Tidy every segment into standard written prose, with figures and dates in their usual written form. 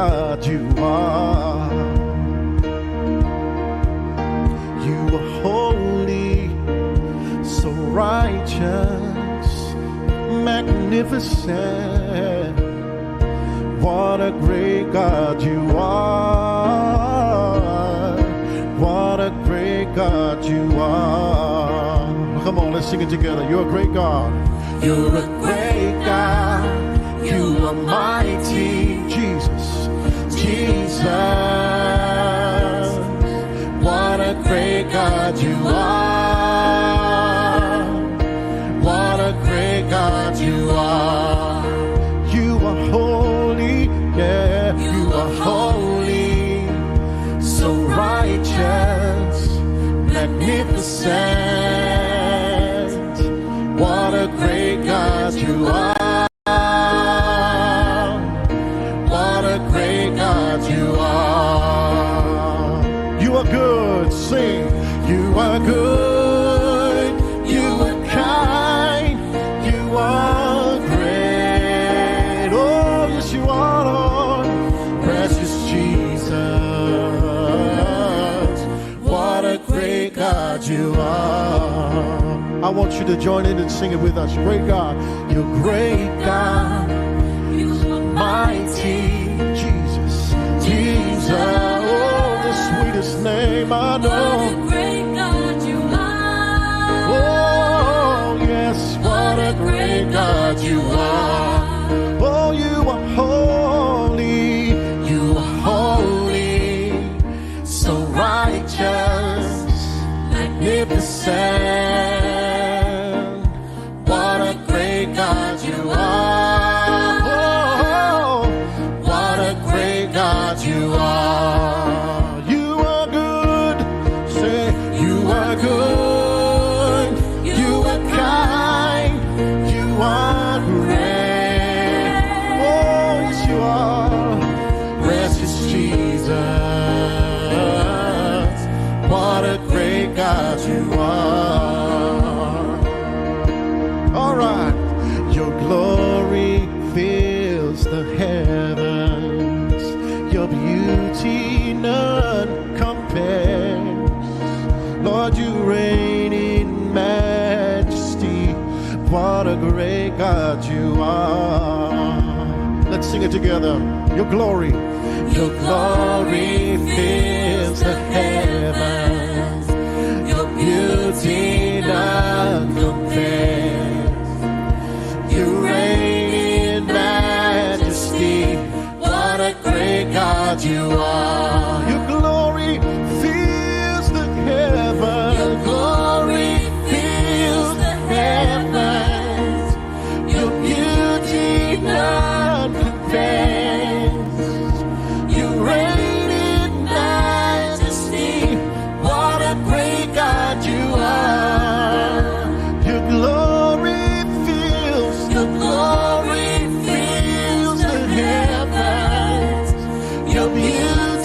God you are. You are holy, so righteous, magnificent. What a great God you are. What a great God you are. Come on, let's sing it together. You're a great God. You're a great God. You are mighty. Jesus, Jesus. What a great God you are. What a great God you are. You are holy, yeah. You are holy, so righteous, magnificent. What a great God you are. What a great God you are. You are good, sing. You are good, you are kind, you are great. Oh, yes you are, Lord. Precious Jesus. What a great God you are. I want you to join in and sing it with us. Great God, you're great God. You are mighty. Jesus, Jesus. Oh, the sweetest name I know. What a great God you are. Oh, yes, what a great God you are. Oh, you are holy. You are holy, so righteous, magnificent. What a great God you are. Oh, what a great God you are. You are good. Say, you are good. You are kind. You are great. Oh, yes, you are. Precious Jesus. What a great God you are. All right. Your glory fills the heavens. Your beauty none compares. Lord, you reign in majesty. What a great God you are. Let's sing it together. Your glory fills the heavens. Your beauty none compares. You reign in majesty. What a great God you are. Your glory fills the heavens. Your glory fills the heavens. Your beauty none compares. You reign in majesty. What a great God you are. Your glory fills the heavens. Your beauty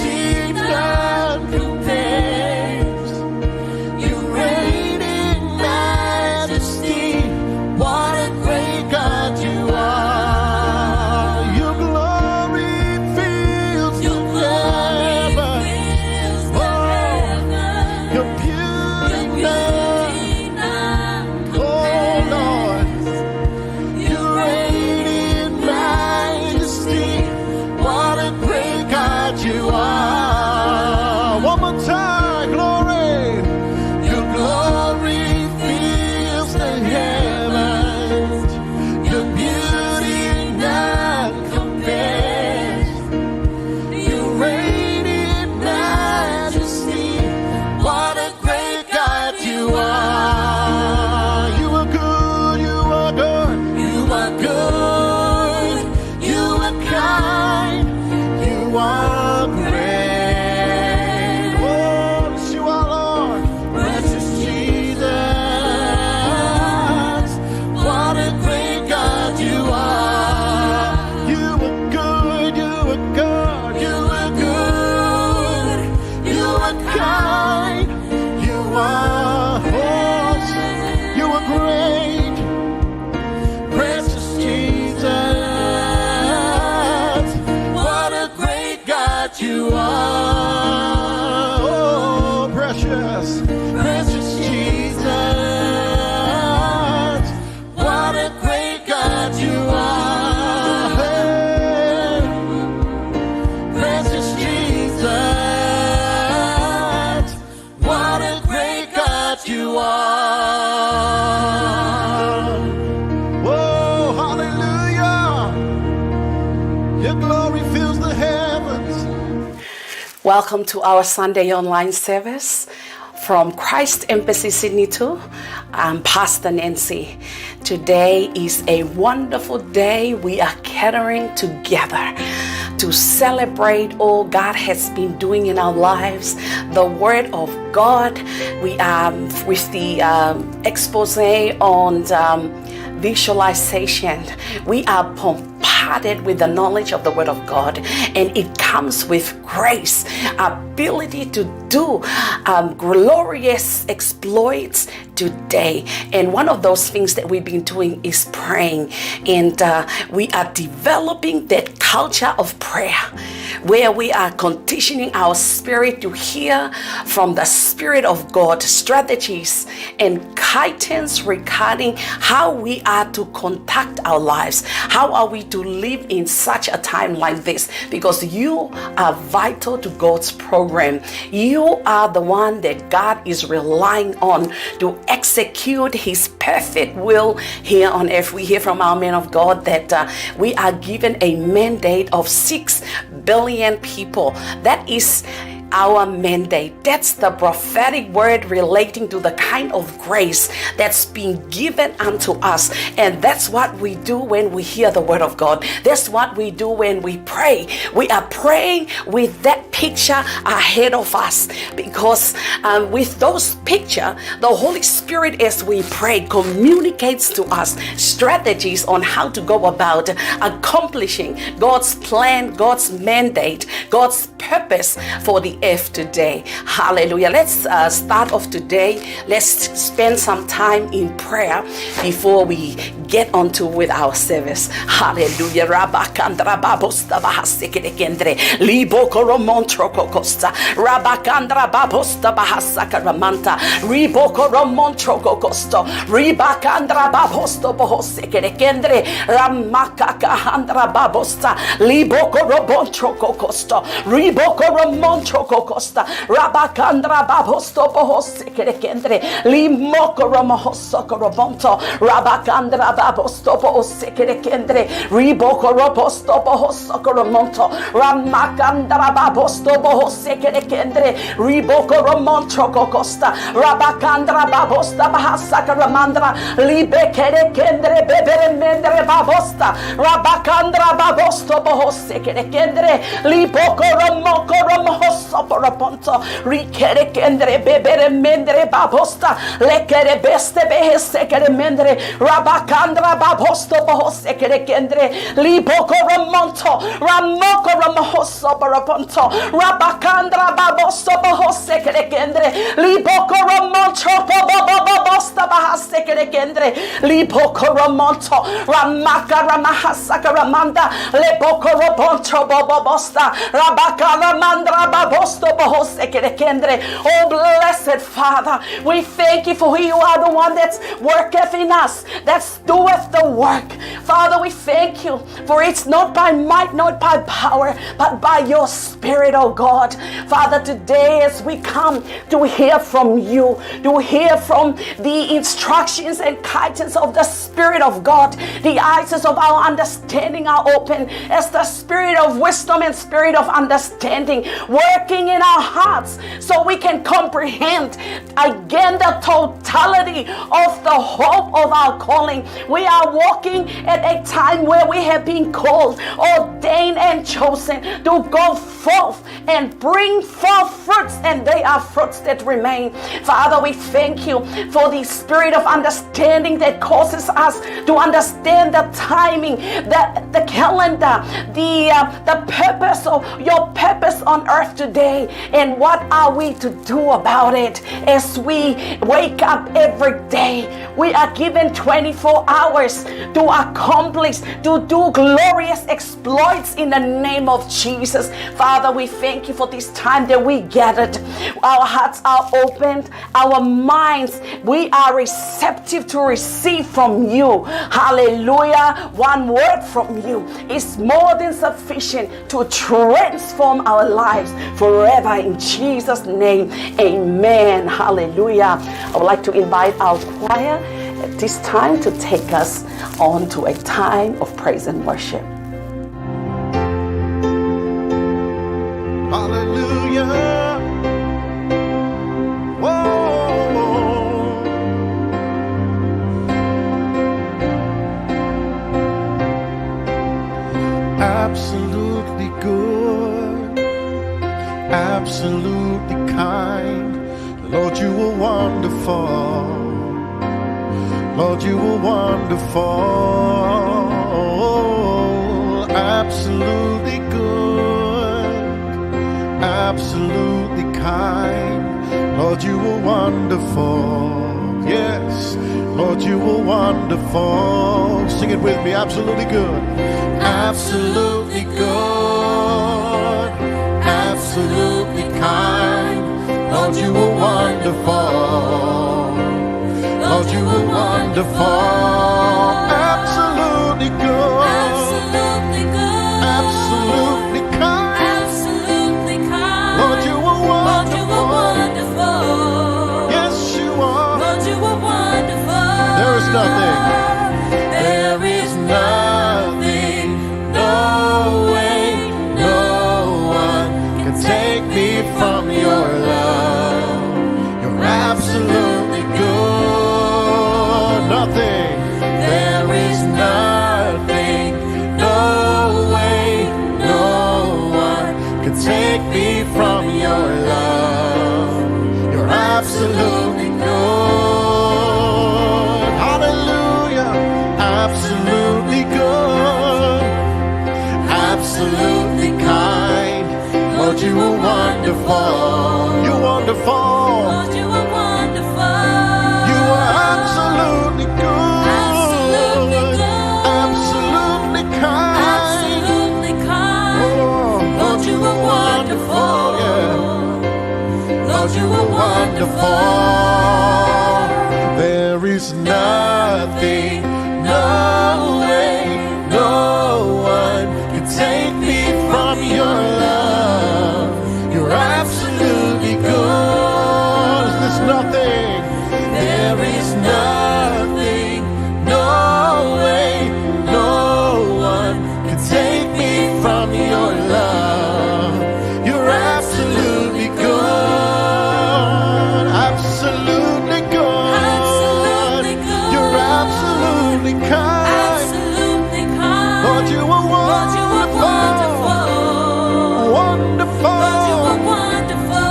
Welcome to our Sunday online service from Christ Embassy Sydney 2. I'm Pastor Nancy. Today is a wonderful day. We are gathering together to celebrate all God has been doing in our lives, the Word of God. We are with the expose on visualization. We are bombarded with the knowledge of the Word of God, and it comes with grace, ability to do glorious exploits today. And one of those things that we've been doing is praying, and we are developing that culture of prayer where we are conditioning our spirit to hear from the Spirit of God strategies and guidance regarding how we are to conduct our lives. How are we to live in such a time like this? Because you are vital to God's program. You are the one that God is relying on to execute His perfect will here on earth. We hear from our men of God that we are given a mandate of 6 billion people. That is our mandate. That's the prophetic word relating to the kind of grace that's been given unto us. And that's what we do when we hear the word of God. That's what we do when we pray. We are praying with that picture ahead of us, because with those picture, the Holy Spirit, as we pray, communicates to us strategies on how to go about accomplishing God's plan, God's mandate, God's purpose for the earth today. Hallelujah. Let's start off today. Let's spend some time in prayer before we get onto with our service. Hallelujah. Rabakandra babosta bahasekere kendre libokoro montroko costa rabakandra babosta bahasakara manta ribokoro montroko costo ribakandra babosto bohosekere kendre ramakaka handra babosta libokoro montroko costo ribokoro montroko costa rabakandra babosto bohosekere kendre limokoro mohosokoro bonto rabakandra babosto bohosekere kendre ribokoro posto bohosokoro monto ramakandra babosto bohosekere kendre ribokoro montroko costa rabakandra babosta bahasakara mandra libekere kendre bebere mendre babosta rabakandra babosto bohosekere kendre libokoro mokoro mohosoporo ponto rikere kendre bebere mendre babosta lekere beste behesekere mendre rabakandra babosto bohosekere kendre libokoro monto ramokoro mohosoporo ponto rabakandra babosto bohosekere kendre libokoro monto bobobobosta bahasekere kendre libokoro monto ramakara mahasakara manda lebokoro ponto bobobosta rabakara mandra babosto bohosekere kendre. Oh, blessed Father, we thank you for who you are, the one that's worketh in us, that doeth the work. Father, we thank you, for it's not by might, not by power, but by your Spirit, oh God. Father, today as we come to hear from you, to hear from the instructions and guidance of the Spirit of God, the eyes of our understanding are open as the Spirit of wisdom and Spirit of understanding working in our hearts, so we can comprehend again the totality of the hope of our calling. We are walking at a time where we have been called, ordained, and chosen to go forth and bring forth fruits, and they are fruits that remain. Father, we thank you for the spirit of understanding that causes us to understand the timing, the calendar, the purpose of your purpose on earth today, and what are we to do about it as we wake up every day. We are given 24 hours to accomplish, to do glorious exploits in the name of Jesus. Father, we thank you for this time that we gathered. Our hearts are opened, our minds, we are receptive to receive from you. Hallelujah. One word from you is more than sufficient to transform our lives forever, in Jesus' name. Amen. Hallelujah. I would like to invite our choir at this time to take us on to a time of praise and worship. Hallelujah. absolutely good, absolutely kind. Lord, you were wonderful. Lord, you were wonderful. Absolutely good, absolutely kind. Lord, you were wonderful. Yes, Lord, you were wonderful. Sing it with me. Absolutely good, absolutely good, absolutely kind. Lord, you were wonderful. Lord, you were wonderful. Absolutely good, Absolutely good. absolutely kind. Absolutely kind. Lord, you were Lord, you were wonderful. wonderful. Yes, you are. Lord, you were wonderful. There is nothing. There is nothing. No way. No one can take me from your love. You're absolutely good. Nothing. There is nothing. No way. No one can take me from your love. You're absolutely good. Hallelujah. Absolutely good. Absolutely kind. Lord, you are wonderful. You're wonderful. Lord, you were wonderful. You are absolutely good. Absolutely good. Absolutely kind. Absolutely kind. Oh, Lord, you were wonderful. Yeah. Lord, you were wonderful. There is nothing, no way, no one can take me from your love. You're absolutely good. There's nothing. There is nothing, no way, no one can take me from your love. You're absolutely good. Absolutely good. Absolutely good. You're absolutely kind. Absolutely kind. Lord, you are Lord, you were wonderful. wonderful. Lord, you were Wonderful. wonderful.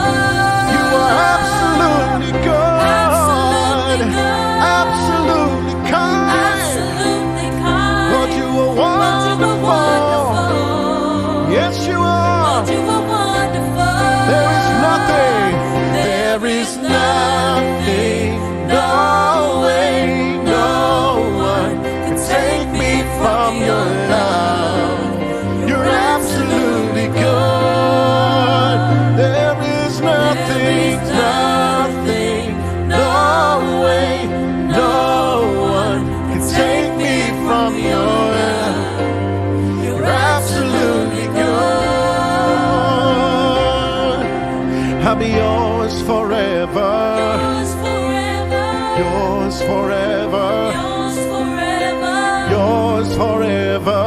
You are absolutely good. Absolutely good. Absolutely kind. Absolutely kind. Lord, you are Lord, you were wonderful. wonderful. Yes, you are. Lord, you were wonderful. There is nothing. There is nothing. No way. No one can take me from your love. You're absolutely good. There is nothing. Nothing. No way. No one can take me from your love. You're absolutely good. I'll be yours forever. Yours forever. Yours forever. Yours forever. Yours forever.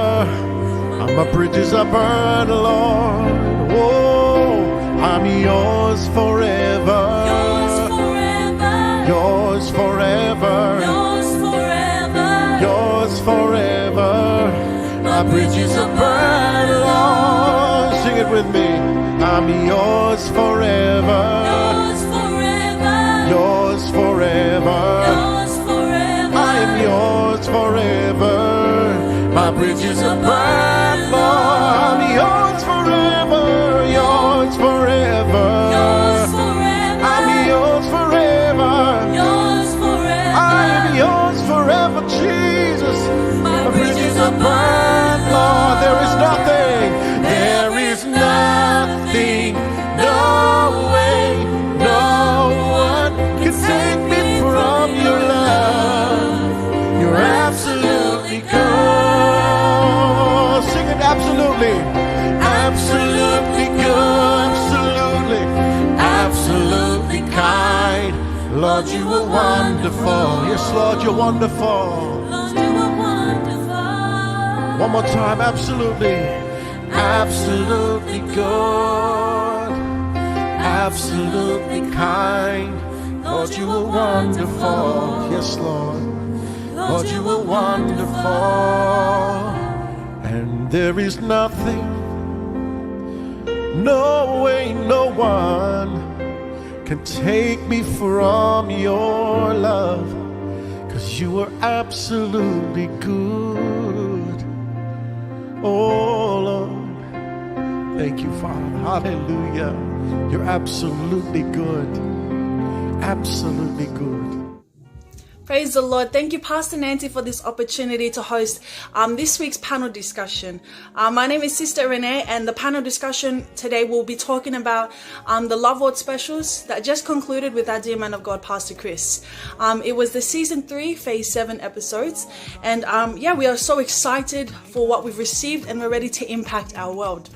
And my bridges are burned, Lord. Oh, I'm yours forever. Yours forever. Yours forever. Yours forever. Yours forever. My bridges are burned, Lord. Sing it with me. I'm yours forever. Yours forever. Yours forever. Yours forever. I am yours forever. My bridges are burned, Lord. I'm yours forever. Yours forever. Yours forever. I'm yours forever. Yours forever. I am yours forever, Jesus. My My bridges are burned, Lord. There is nothing. There is nothing. No way. No one can take me from your love. You're absolutely good. Sing it absolutely. Absolutely good. Absolutely. Absolutely kind. Lord, you are wonderful. Yes, Lord, you're wonderful. Lord, you were wonderful. One more time. Absolutely. Absolutely good. Absolutely kind. Lord, you are wonderful. Yes, Lord. Lord, you are wonderful. And There is nothing, no way, no one can take me from your love, 'cause you are absolutely good. Oh Lord, thank you, Father. Hallelujah. You're absolutely good. Absolutely good. Praise the Lord. Thank you, Pastor Nancy, for this opportunity to host this week's panel discussion. My name is Sister Renee, and the panel discussion today will be talking about the Love Word specials that just concluded with our dear man of God, Pastor Chris. It was the season 3, phase 7 episodes, and we are so excited for what we've received, and we're ready to impact our world.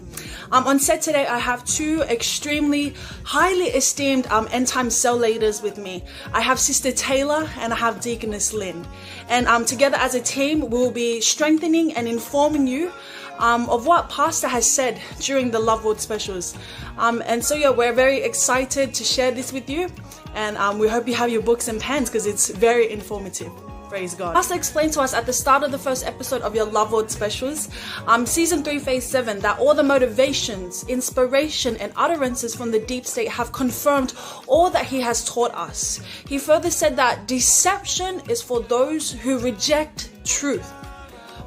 On set today, I have 2 extremely highly esteemed end time cell leaders with me. I have Sister Taylor and I have Deaconess Lynn. And together as a team, we'll be strengthening and informing you of what Pastor has said during the Love Word specials. We're very excited to share this with you. And we hope you have your books and pens, because it's very informative. Praise God. Pastor explained to us at the start of the first episode of your Love Word specials, season 3, phase 7, that all the motivations, inspiration, and utterances from the deep state have confirmed all that he has taught us. He further said that deception is for those who reject truth.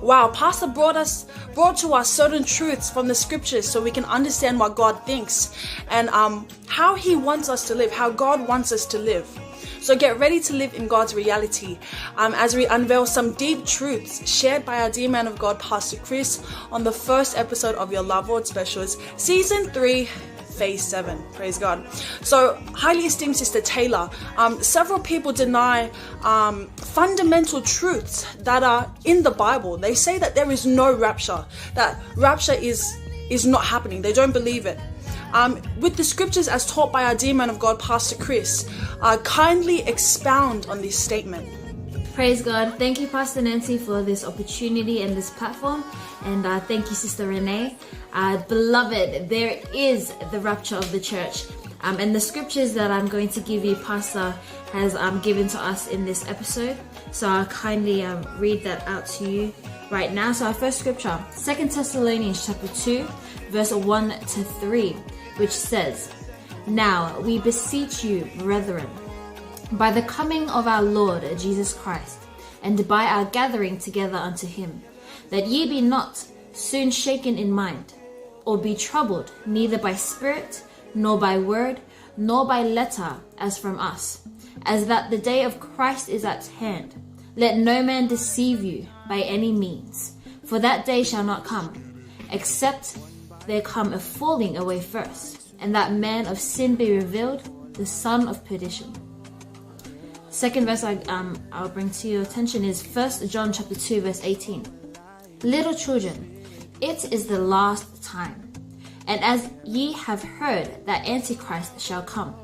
Wow, Pastor brought to us certain truths from the scriptures so we can understand what God thinks and how he wants us to live, how God wants us to live. So get ready to live in God's reality as we unveil some deep truths shared by our dear man of God, Pastor Chris, on the first episode of your Love Word specials, season 3, phase 7. Praise God. So, highly esteemed Sister Taylor, several people deny fundamental truths that are in the Bible. They say that there is no rapture, that rapture is not happening. They don't believe it. With the scriptures as taught by our dear man of God, Pastor Chris, kindly expound on this statement. Praise God. Thank you, Pastor Nancy, for this opportunity and this platform. And thank you, Sister Renee. Beloved, there is the rapture of the church. And the scriptures that I'm going to give you, Pastor has given to us in this episode. So I'll kindly read that out to you right now. So our first scripture, 2 Thessalonians chapter 2, verse 1 to 3, which says, "Now we beseech you, brethren, by the coming of our Lord Jesus Christ, and by our gathering together unto him, that ye be not soon shaken in mind, or be troubled, neither by spirit, nor by word, nor by letter, as from us, as that the day of Christ is at hand. Let no man deceive you by any means, for that day shall not come, except there come a falling away first, and that man of sin be revealed, the son of perdition." Second verse I'll bring to your attention is 1 John chapter 2, verse 18. "Little children, it is the last time. And as ye have heard that Antichrist shall come,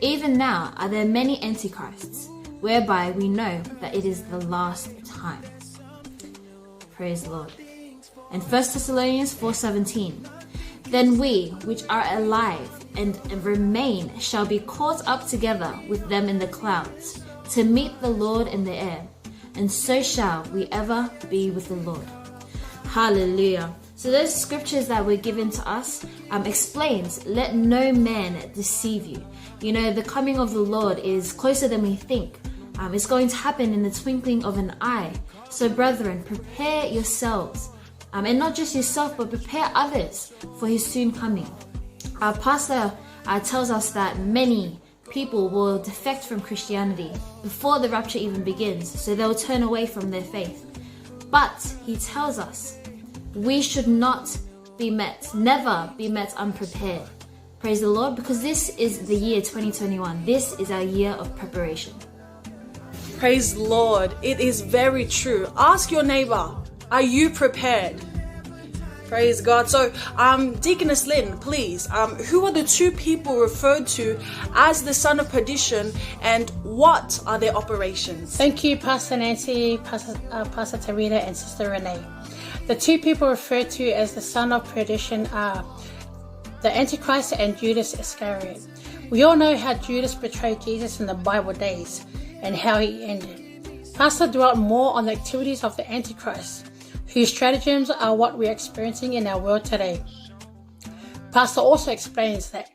even now are there many Antichrists, whereby we know that it is the last time." Praise the Lord. And 1 Thessalonians 4:17. "Then we, which are alive and remain, shall be caught up together with them in the clouds, to meet the Lord in the air, and so shall we ever be with the Lord." Hallelujah. So those scriptures that were given to us explains, let no man deceive you. You know, the coming of the Lord is closer than we think. It's going to happen in the twinkling of an eye. So brethren, prepare yourselves. And not just yourself, but prepare others for his soon coming. Our pastor tells us that many people will defect from Christianity before the rapture even begins, so they'll turn away from their faith. But he tells us we should not be met, never be met unprepared. Praise the Lord, because this is the year 2021. This is our year of preparation. Praise the Lord. It is very true. Ask your neighbor, are you prepared? Praise God. So, Deaconess Lynn, please, who are the 2 people referred to as the son of perdition, and what are their operations? Thank you, Pastor Nancy, Pastor Tarita, and Sister Renee. The 2 people referred to as the son of perdition are the Antichrist and Judas Iscariot. We all know how Judas betrayed Jesus in the Bible days and how he ended. Pastor dwelt more on the activities of the Antichrist, whose stratagems are what we're experiencing in our world today. Pastor also explains that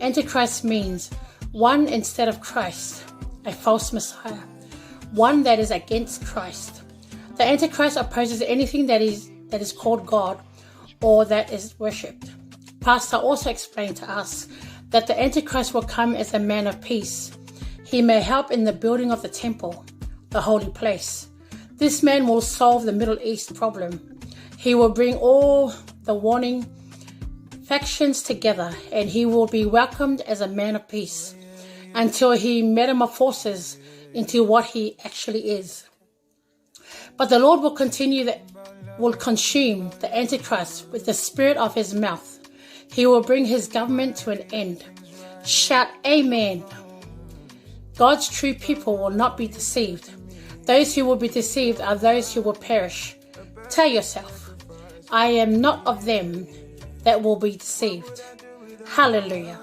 Antichrist means one instead of Christ, a false Messiah, one that is against Christ. The Antichrist opposes anything that is called God or that is worshipped. Pastor also explained to us that the Antichrist will come as a man of peace. He may help in the building of the temple, the holy place. This man will solve the Middle East problem. He will bring all the warring factions together, and he will be welcomed as a man of peace until he metamorphoses into what he actually is. But the Lord will consume the Antichrist with the spirit of his mouth. He will bring his government to an end. Shout Amen. God's true people will not be deceived. Those who will be deceived are those who will perish. Tell yourself, I am not of them that will be deceived. Hallelujah.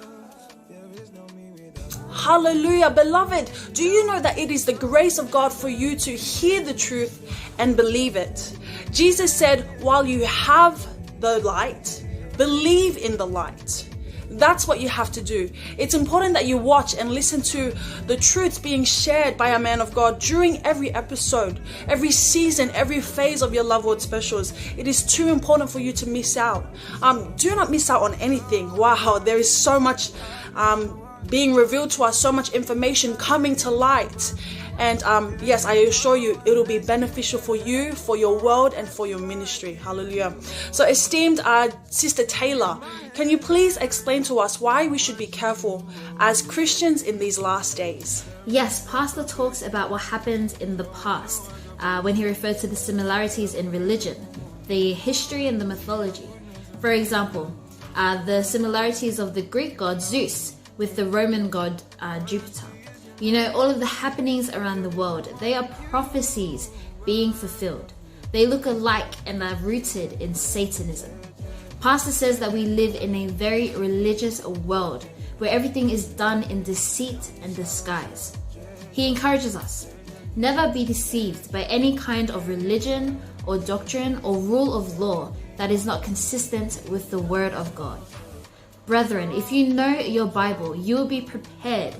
Hallelujah. Beloved, do you know that it is the grace of God for you to hear the truth and believe it? Jesus said, while you have the light, believe in the light. That's what you have to do. It's important that you watch and listen to the truths being shared by a man of God during every episode, every season, every phase of your Love Word specials. It is too important for you to miss out. Do not miss out on anything. Wow, there is so much being revealed to us, so much information coming to light. And yes, I assure you, it will be beneficial for you, for your world, and for your ministry. Hallelujah. So esteemed Sister Taylor, can you please explain to us why we should be careful as Christians in these last days? Yes, Pastor talks about what happened in the past when he referred to the similarities in religion, the history and the mythology. For example, the similarities of the Greek god Zeus with the Roman god Jupiter. You know, all of the happenings around the world, they are prophecies being fulfilled. They look alike and are rooted in Satanism. Pastor says that we live in a very religious world where everything is done in deceit and disguise. He encourages us, never be deceived by any kind of religion or doctrine or rule of law that is not consistent with the Word of God. Brethren, if you know your Bible, you will be prepared.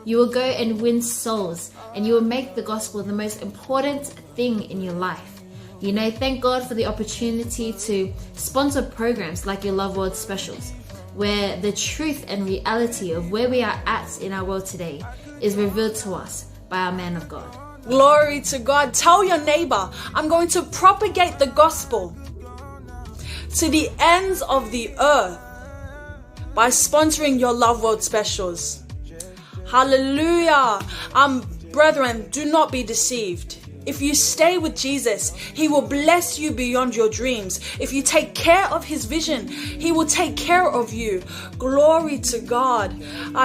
You will go and win souls, and you will make the gospel the most important thing in your life. You know, thank God for the opportunity to sponsor programs like your Love Word specials, where the truth and reality of where we are at in our world today is revealed to us by our man of God. Glory to God. Tell your neighbor, I'm going to propagate the gospel to the ends of the earth by sponsoring your Love Word specials. Hallelujah. Brethren, do not be deceived. If you stay with Jesus, He will bless you beyond your dreams. If you take care of His vision, He will take care of you. Glory to God.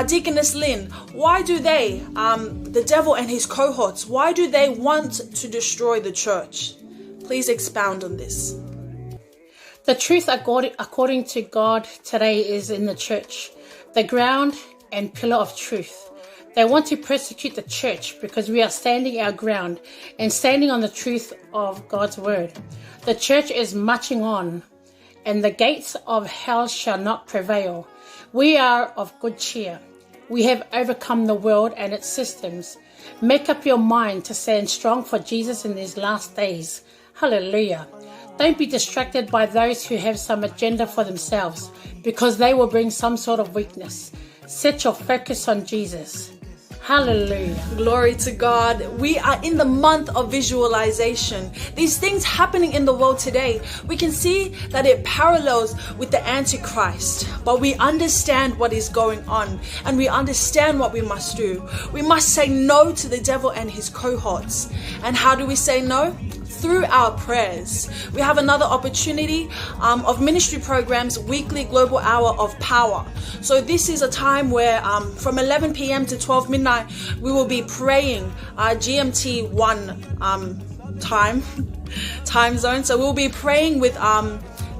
Deaconess Lynn, why do they, the devil and his cohorts, why do they want to destroy the church? Please expound on this. The truth according to God today is in the church, the ground and pillar of truth. They want to persecute the church because we are standing our ground and standing on the truth of God's word. The church is marching on, and the gates of hell shall not prevail. We are of good cheer. We have overcome the world and its systems. Make up your mind to stand strong for Jesus in these last days. Hallelujah. Don't be distracted by those who have some agenda for themselves, because they will bring some sort of weakness. Set your focus on Jesus. Hallelujah. Glory to God. We are in the month of visualization. These things happening in the world today, we can see that it parallels with the Antichrist. But we understand what is going on, and we understand what we must do. We must say no to the devil and his cohorts. And how do we say no? Through our prayers. We have another opportunity of ministry programs, weekly global hour of power. So this is a time where from 11 p.m. to 12 midnight, we will be praying GMT 1 time zone. So we'll be praying with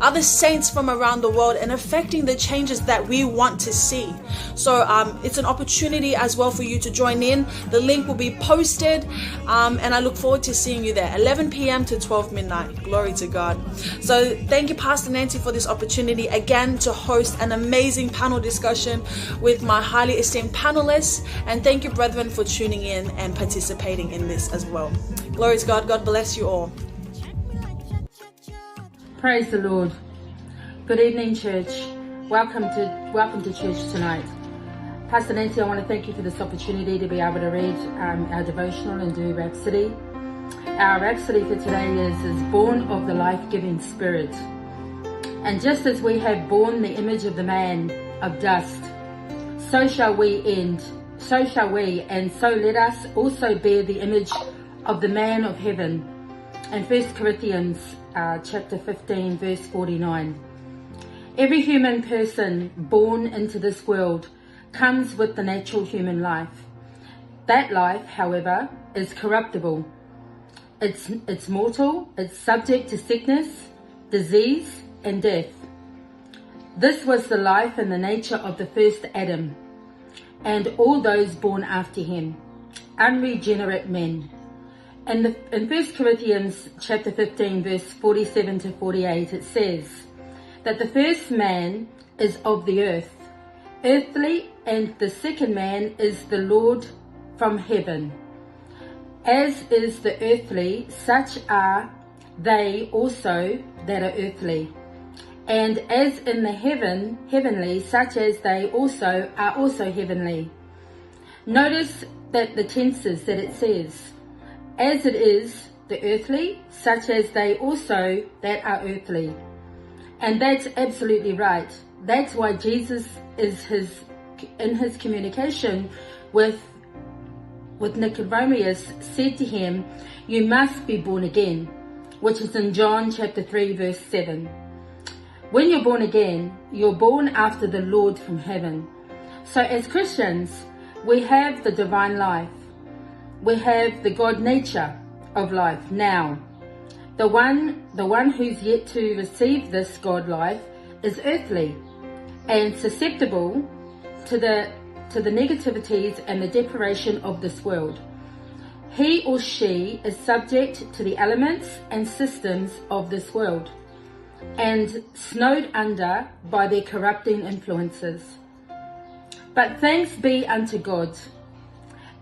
other saints from around the world and affecting the changes that we want to see. So it's an opportunity as well for you to join in. The link will be posted, and I look forward to seeing you there, 11 p.m. to 12 midnight. Glory to God. So thank you, Pastor Nancy, for this opportunity again to host an amazing panel discussion with my highly esteemed panelists. And thank you, brethren, for tuning in and participating in this as well. Glory to God. God bless you all. Praise the Lord. Good evening, church. Welcome to church tonight. Pastor Nancy, I want to thank you for this opportunity to be able to read our devotional and do Rhapsody. Our Rhapsody for today is born of the life-giving Spirit. And just as we have borne the image of the man of dust, so shall we, and so let us also bear the image of the man of heaven. And 1 Corinthians chapter 15 verse 49. Every human person born into this world comes with the natural human life. That life, however, is corruptible. It's mortal, it's subject to sickness, disease, and death. This was the life and the nature of the first Adam, and all those born after him, unregenerate men. In 1 Corinthians chapter 15 verse 47 to 48, it says that the first man is of the earth, earthly, and the second man is the Lord from heaven. As is the earthly, such are they also that are earthly. And as in the heavenly, such as they also are also heavenly. Notice that the tenses that it says, as it is the earthly, such as they also that are earthly. And that's absolutely right. That's why Jesus in his communication with Nicodemus said to him, you must be born again, which is in John chapter 3 verse 7. When you're born again, you're born after the Lord from heaven. So as Christians, we have the divine life. We have the God nature of life now. The one who's yet to receive this God life is earthly and susceptible to the negativities and the depravation of this world. He or she is subject to the elements and systems of this world and snowed under by their corrupting influences. But thanks be unto God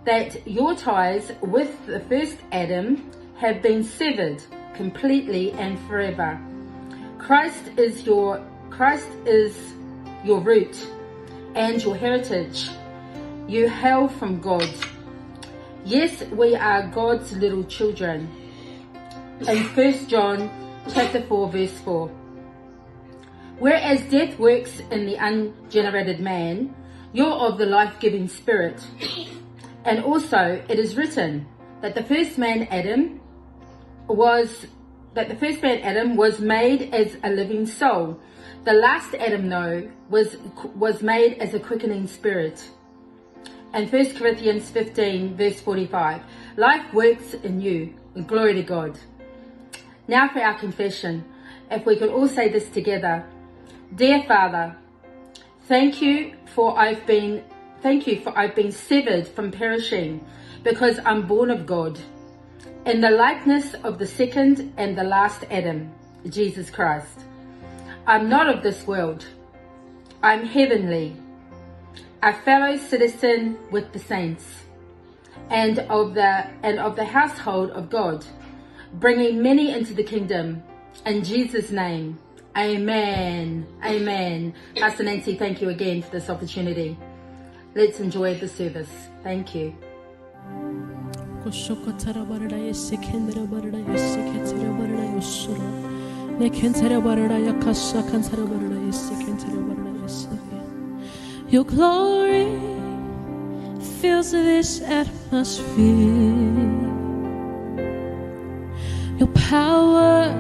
that your ties with the first Adam have been severed completely and forever. Christ is your root and your heritage. You hail from God. Yes, we are God's little children. In 1 John chapter 4 verse 4. Whereas death works in the ungenerated man, you're of the life-giving Spirit. And also it is written that the first man Adam was made as a living soul. The last Adam, though, was made as a quickening spirit. And 1 Corinthians 15 verse 45. Life works in you. Glory to God. Now for our confession. If we could all say this together. Dear Father, thank you for I've been severed from perishing, because I'm born of God, in the likeness of the second and the last Adam, Jesus Christ. I'm not of this world. I'm heavenly, a fellow citizen with the saints, and of the household of God, bringing many into the kingdom. In Jesus' name, amen. Amen. Pastor Nancy, thank you again for this opportunity. Let's enjoy the service. Thank you. Your glory fills this atmosphere. Your power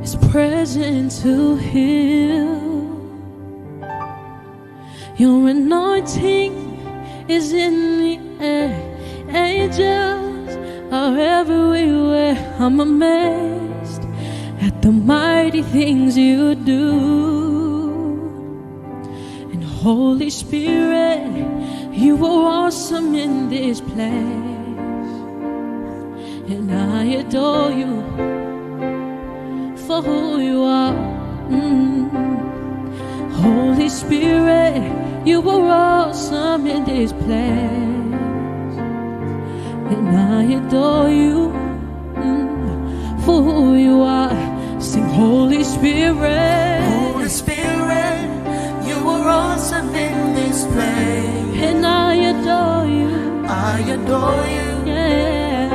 is present to heal. Your anointing is in the air. Angels are everywhere. I'm amazed at the mighty things you do. And Holy Spirit, you are awesome in this place, and I adore you for who you are. Holy Spirit, you are awesome in this place, and I adore you for who you are. Sing, Holy Spirit, Holy Spirit, you are awesome in this place, and I adore you, I adore you yeah,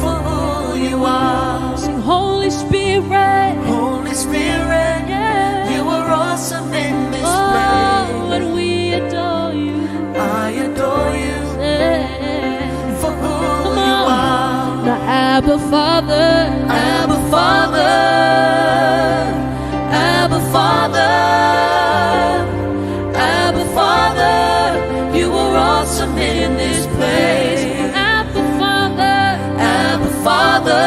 for who you are. sing, Holy Spirit, Holy Spirit, yeah, you are awesome in this oh, place, and we adore you, I adore you yeah. for who Come you on. are. The Abba Father, Abba Father, Abba Father, Abba Father, you are awesome in this place. Abba Father, Abba Father,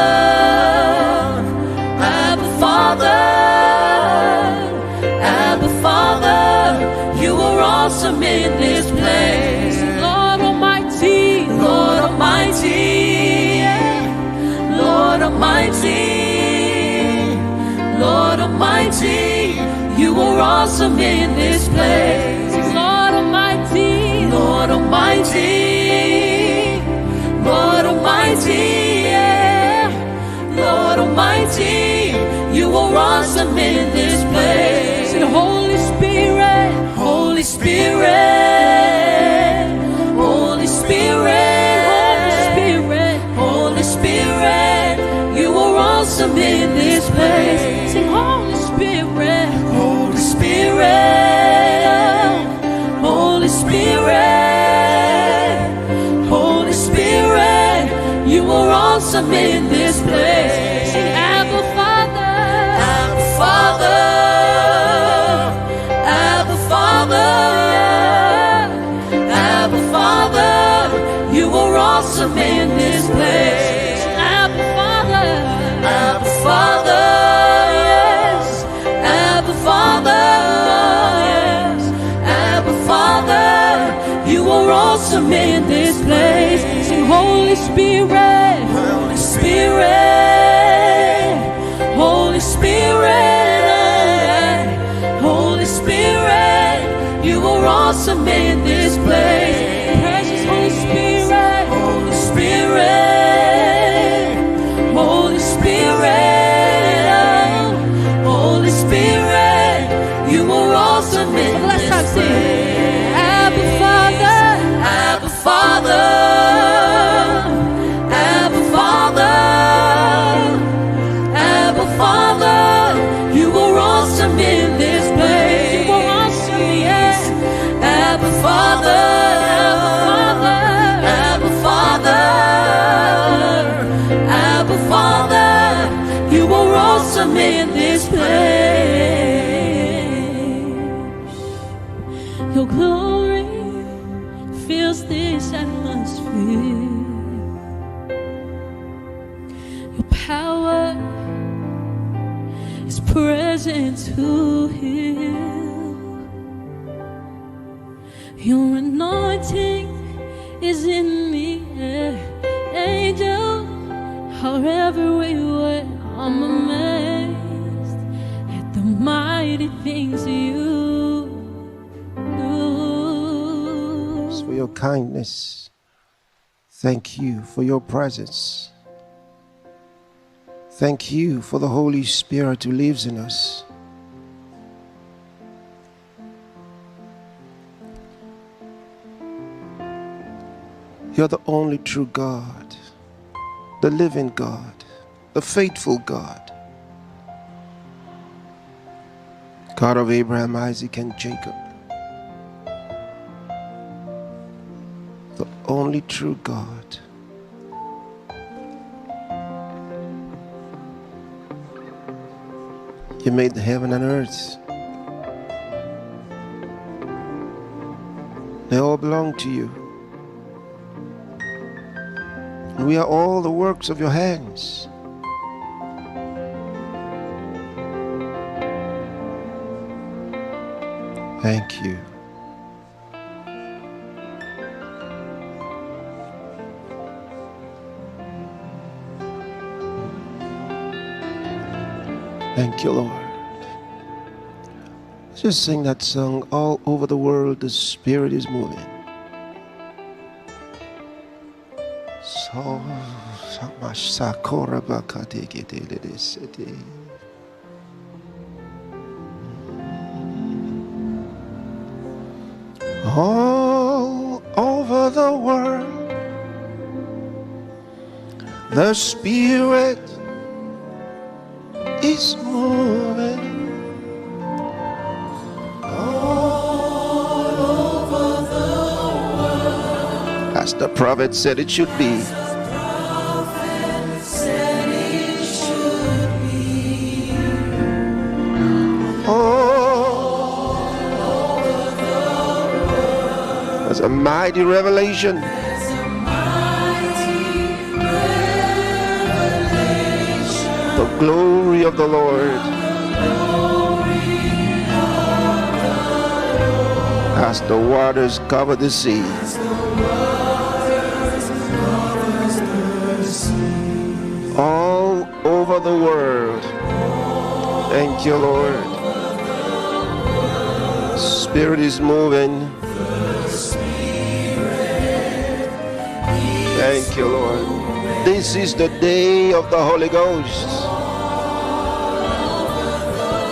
Abba Father, Abba Father, you are awesome in this place. Lord Almighty, Lord Almighty, Lord Almighty, Lord Almighty, you are awesome in this place. Lord Almighty, Lord Almighty, Lord Almighty, Lord Almighty, you are awesome in this place. sing, Holy Spirit, Holy Spirit, Holy Spirit, Holy Spirit, you are awesome in this place. sing, Holy Spirit, Holy Spirit, Holy Spirit, Holy Spirit, you are awesome in this place. sing, Abba Father, Abba Father, Abba Father, Abba Father, you are awesome in this place. Abba Father, Abba Father, yes, Abba Father, yes, Abba Father, you are awesome in this place. sing, Holy Spirit, Holy Spirit, Holy Spirit, Holy Spirit, you are awesome in this place. precious Holy Spirit, Holy Spirit, Holy Spirit, Holy Spirit, you are awesome in Last this time, sing, place. Abba Father, Abba Father, Abba Father, Abba Father, you are awesome in this place. you are awesome, yes, Abba Father, Abba Father, Abba Father, you are awesome in this place. your glory fills this atmosphere. Your power is present to heal. Your anointing is in the air. Angel, however we went, I'm amazed at the mighty things you do. For your kindness. Thank you for your presence. Thank you for the Holy Spirit who lives in us. You're the only true God, the living God, the faithful God, God of Abraham, Isaac, and Jacob. The only true God. You made the heaven and earth. They all belong to you. And we are all the works of your hands. Thank you. Thank you, Lord. Just sing that song. All over the world, the Spirit is moving. So, all over the world, the Spirit is moving. All over the world, as the prophet said it should be. There's a mighty revelation. The glory of the Lord. As the waters cover the sea. All over the world. Thank you, Lord. Spirit is moving. Thank you, Lord. This is the day of the Holy Ghost.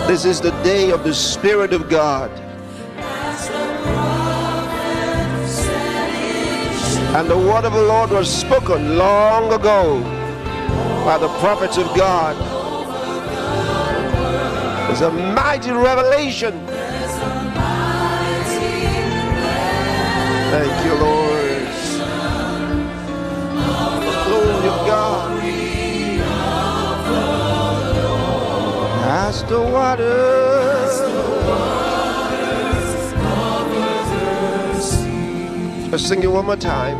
This is the day of the Spirit of God. And the word of the Lord was spoken long ago by the prophets of God. There's a mighty revelation. Thank you, Lord. God. As the waters Let's sing it one more time.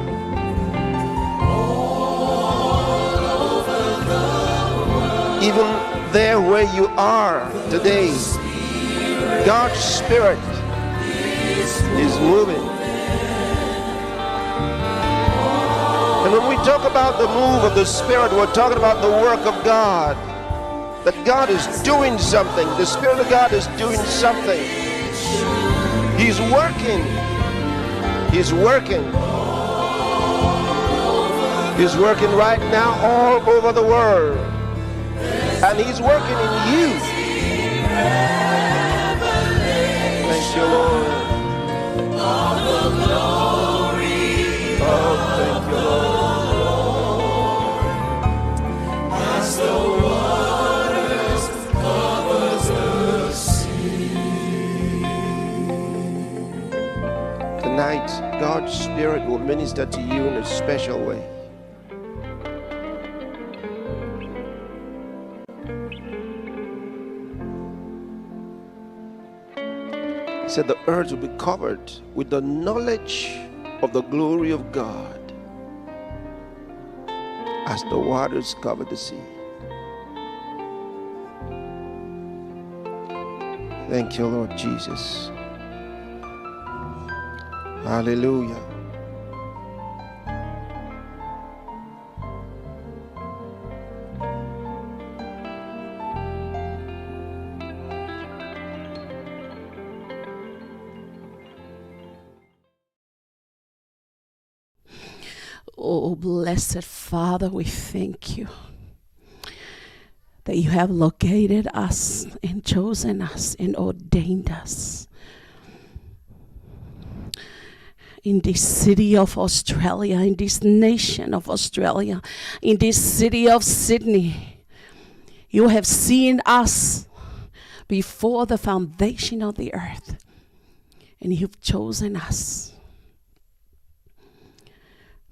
Even there where you are today, God's Spirit is moving. And when we talk about the move of the Spirit, we're talking about the work of God. That God is doing something. The Spirit of God is doing something. He's working. He's working. He's working right now all over the world. And He's working in you. Thank you, Lord. Oh, thank you, Lord. Tonight, God's Spirit will minister to you in a special way. He said the earth will be covered with the knowledge of the glory of God as the waters cover the sea. Thank you, Lord Jesus. Hallelujah. Oh, blessed Father, we thank you that you have located us and chosen us and ordained us in this city of Australia, in this nation of Australia, in this city of Sydney. You have seen us before the foundation of the earth, and you've chosen us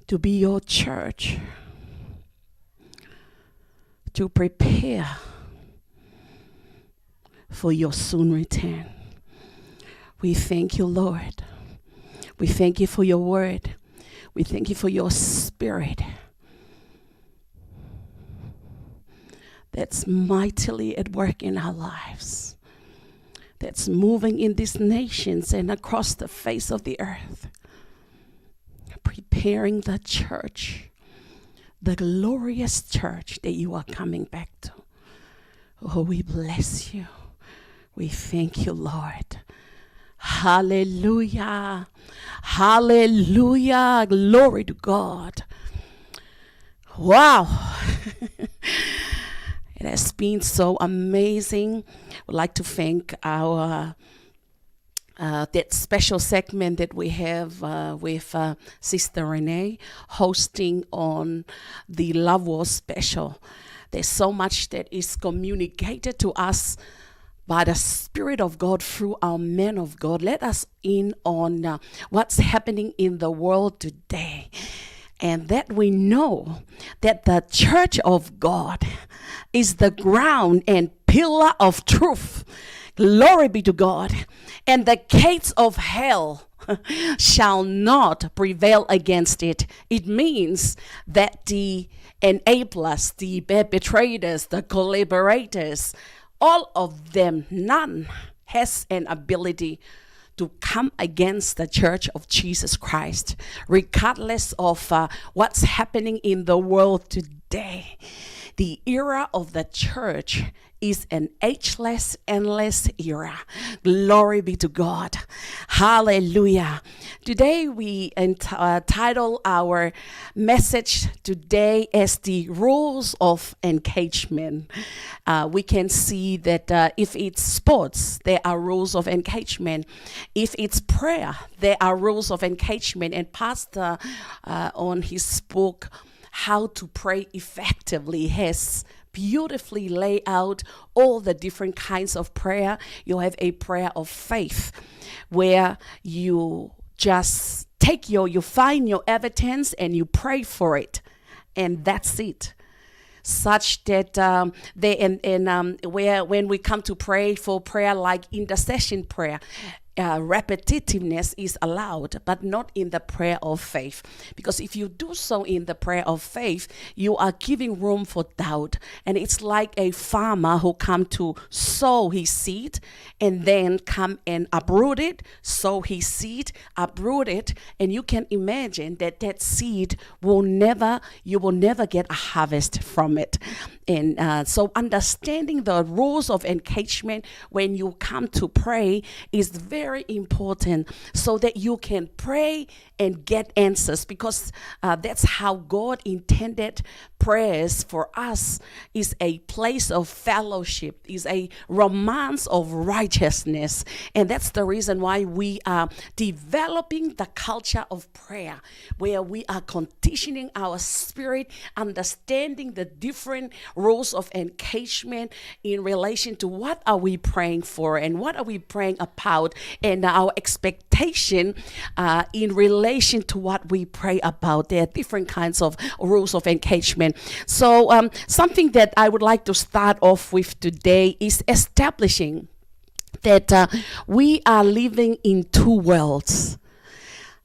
to be your church, to prepare for your soon return. We thank you, Lord. We thank you for your word. We thank you for your Spirit that's mightily at work in our lives, that's moving in these nations and across the face of the earth, preparing the church, the glorious church that you are coming back to. Oh, we bless you. We thank you, Lord. Hallelujah. Hallelujah. Glory to God. Wow. It has been so amazing. I'd like to thank our that special segment that we have with Sister Renee hosting on the Love War special. There's so much that is communicated to us by the Spirit of God through our men of God. Let us in on what's happening in the world today. And that we know that the church of God is the ground and pillar of truth. Glory be to God. And the gates of hell shall not prevail against it. It means that the enablers, the perpetrators, the collaborators, all of them, none has an ability to come against the church of Jesus Christ, regardless of what's happening in the world today. The era of the church is an ageless, endless era. Glory be to God. Hallelujah. Today we title our message today as the rules of engagement. We can see that if it's sports, there are rules of engagement. If it's prayer, there are rules of engagement. And Pastor on his book, How to Pray Effectively, has beautifully laid out all the different kinds of prayer. You have a prayer of faith where you just you find your evidence and you pray for it, and that's it. Such that when we come to pray for prayer like intercession prayer, repetitiveness is allowed, but not in the prayer of faith. Because if you do so in the prayer of faith, you are giving room for doubt. And it's like a farmer who come to sow his seed and then come and uproot it, sow his seed, uproot it, and you can imagine that seed you will never get a harvest from it. And so understanding the rules of engagement when you come to pray is very important, so that you can pray and get answers, because that's how God intended prayers for us. Is a place of fellowship, is a romance of righteousness. And that's the reason why we are developing the culture of prayer, where we are conditioning our spirit, understanding the different rules of engagement in relation to what are we praying for and what are we praying about, and our expectation in relation to what we pray about. There are different kinds of rules of engagement. So something that I would like to start off with today is establishing that we are living in two worlds.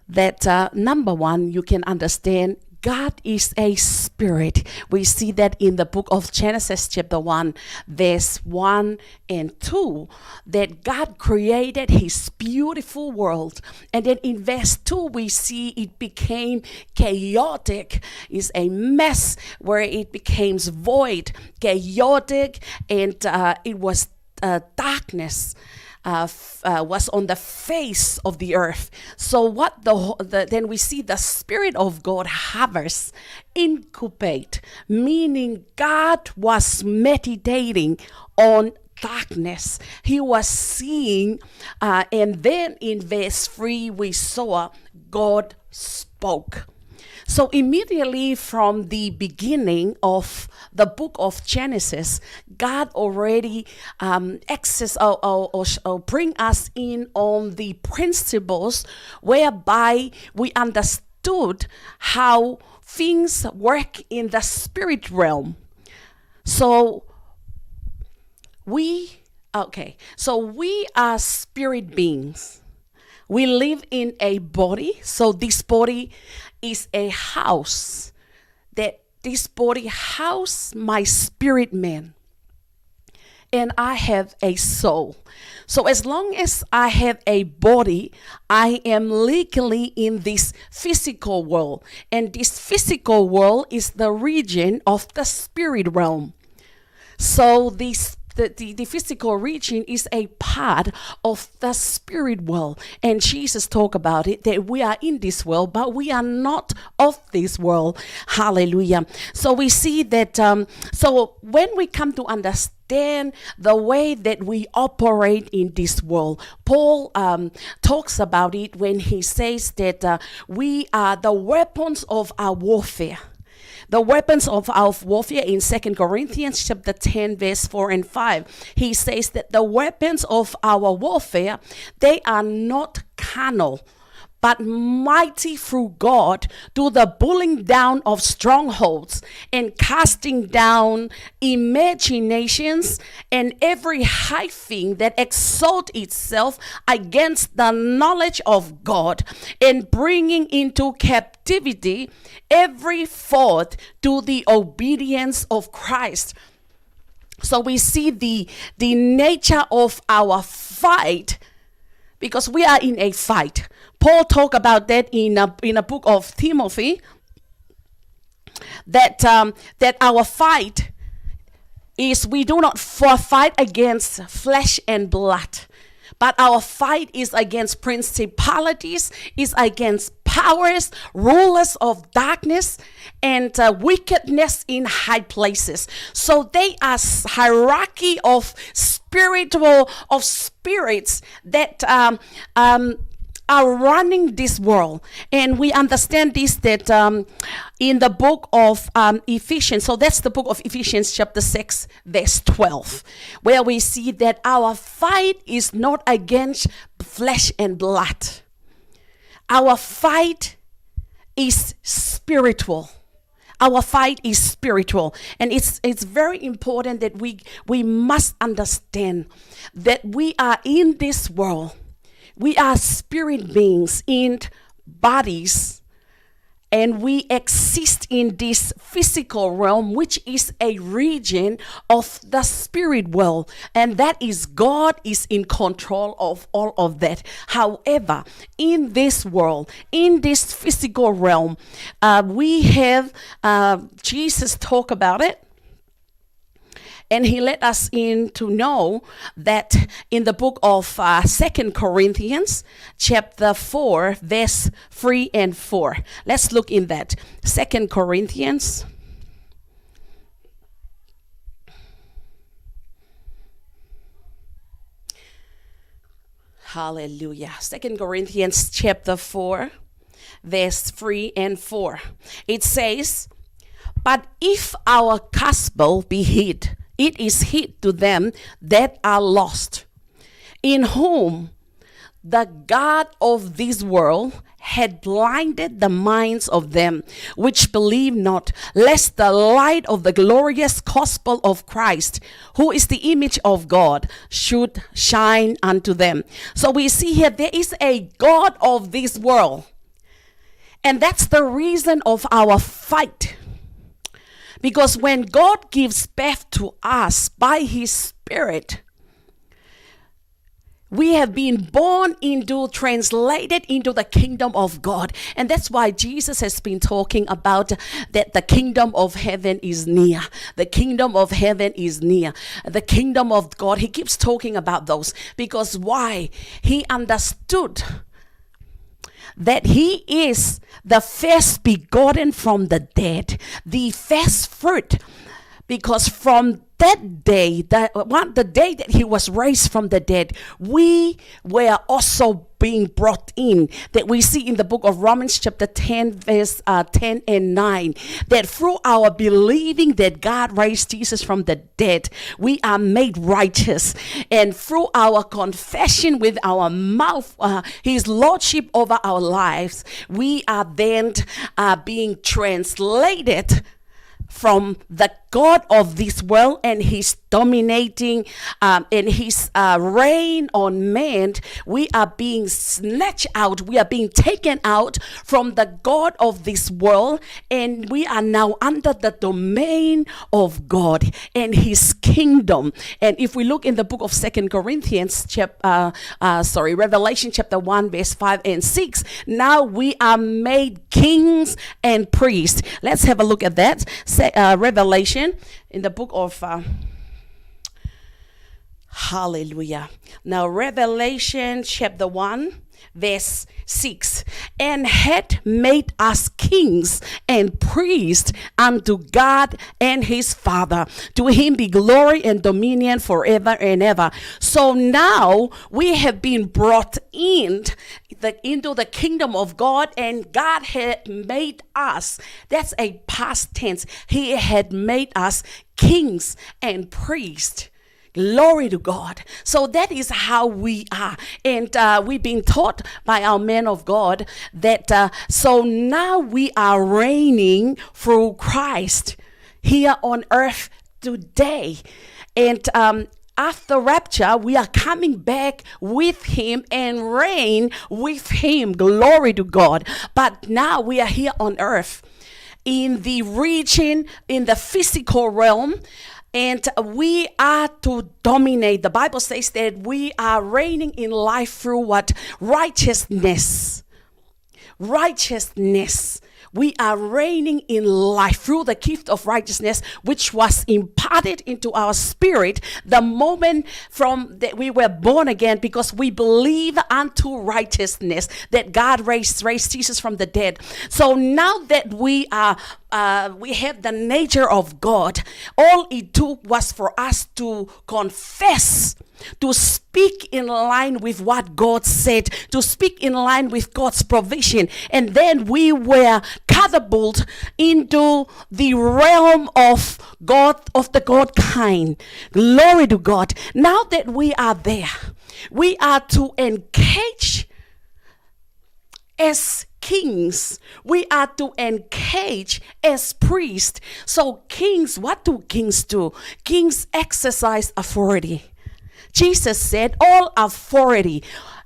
That number one, you can understand God is a spirit. We see that in the book of Genesis chapter 1, verse 1 and 2, that God created his beautiful world. And then in verse 2, we see it became chaotic. It's a mess where it became void, chaotic, and it was darkness. Was on the face of the earth. So what then we see the Spirit of God hovers, incubate, meaning God was meditating on darkness. He was seeing, and then in verse 3 we saw God spoke. So immediately from the beginning of the book of Genesis, God already bring us in on the principles whereby we understood how things work in the spirit realm. So we are spirit beings. We live in a body, so this body is a house. That this body house my spirit man. and I have a soul. So as long as I have a body, I am legally in this physical world. And this physical world is the region of the spirit realm. So the physical region is a part of the spirit world. And Jesus talked about it, that we are in this world, but we are not of this world. Hallelujah. So we see that, so when we come to understand the way that we operate in this world, Paul talks about it when he says that we are the weapons of our warfare. The weapons of our warfare in 2 Corinthians chapter 10 verse 4 and 5. He says that the weapons of our warfare, they are not carnal, but mighty through God to the pulling down of strongholds and casting down imaginations and every high thing that exalts itself against the knowledge of God, and bringing into captivity every thought to the obedience of Christ. So we see the nature of our fight, because we are in a fight. Paul talked about that in a book of Timothy, that our fight is, we do not fight against flesh and blood, but our fight is against principalities, is against powers, rulers of darkness, and wickedness in high places. So they are hierarchy of spirits that are running this world. And we understand this, that in the book of Ephesians, so that's the book of Ephesians chapter 6 verse 12, where we see that our fight is not against flesh and blood. Our fight is spiritual. Our fight is spiritual. And it's very important that we must understand that we are in this world. We are spirit beings in bodies, and we exist in this physical realm, which is a region of the spirit world, and that is God is in control of all of that. However, in this world, in this physical realm, we have Jesus talk about it. And he let us in to know that in the book of 2 Corinthians chapter 4 verse 3 and 4. Let's look in that. 2 Corinthians. Hallelujah. 2 Corinthians chapter 4 verse 3 and 4. It says, "But if our gospel be hid, it is hid to them that are lost, in whom the God of this world had blinded the minds of them which believe not, lest the light of the glorious gospel of Christ, who is the image of God, should shine unto them." So we see here there is a God of this world, and that's the reason of our fight. Because when God gives birth to us by his Spirit, we have been born into, translated into the kingdom of God. And that's why Jesus has been talking about that the kingdom of heaven is near. The kingdom of heaven is near. The kingdom of God, he keeps talking about those. Because why? He understood that he is the first begotten from the dead, the first fruit, because from that day, the day that he was raised from the dead, we were also being brought in. That we see in the book of Romans chapter 10 verse 10 and 9, that through our believing that God raised Jesus from the dead, we are made righteous, and through our confession with our mouth his lordship over our lives, we are then being translated from the God of this world and his dominating and his reign on man, we are being snatched out. We are being taken out from the God of this world, and we are now under the domain of God and his kingdom. And if we look in the book of 2 Corinthians, Revelation chapter 1, verse 5 and 6, now we are made kings and priests. Let's have a look at that. Revelation in the book of hallelujah. Now Revelation chapter 1 verse 6, and had made us kings and priests unto God and his Father. To him be glory and dominion forever and ever. So now we have been brought into the kingdom of God, and God had made us, that's a past tense, he had made us kings and priests. Glory to God. So that is how we are. And we've been taught by our men of God that so now we are reigning through Christ here on earth today. And after rapture, we are coming back with him and reign with him. Glory to God. But now we are here on earth in the region, in the physical realm. And we are to dominate. The Bible says that we are reigning in life through what? Righteousness. Righteousness. We are reigning in life through the gift of righteousness, which was imparted into our spirit the moment from that we were born again, because we believe unto righteousness that God raised Jesus from the dead. So now that we have the nature of God, all it took was for us to confess, to speak in line with what God said, to speak in line with God's provision, and then we were catapulted into the realm of God, of the God kind. Glory to God. Now that we are there, we are to engage as kings. We are to engage as priests. So kings, what do kings do? Kings exercise authority. Jesus said, all authority,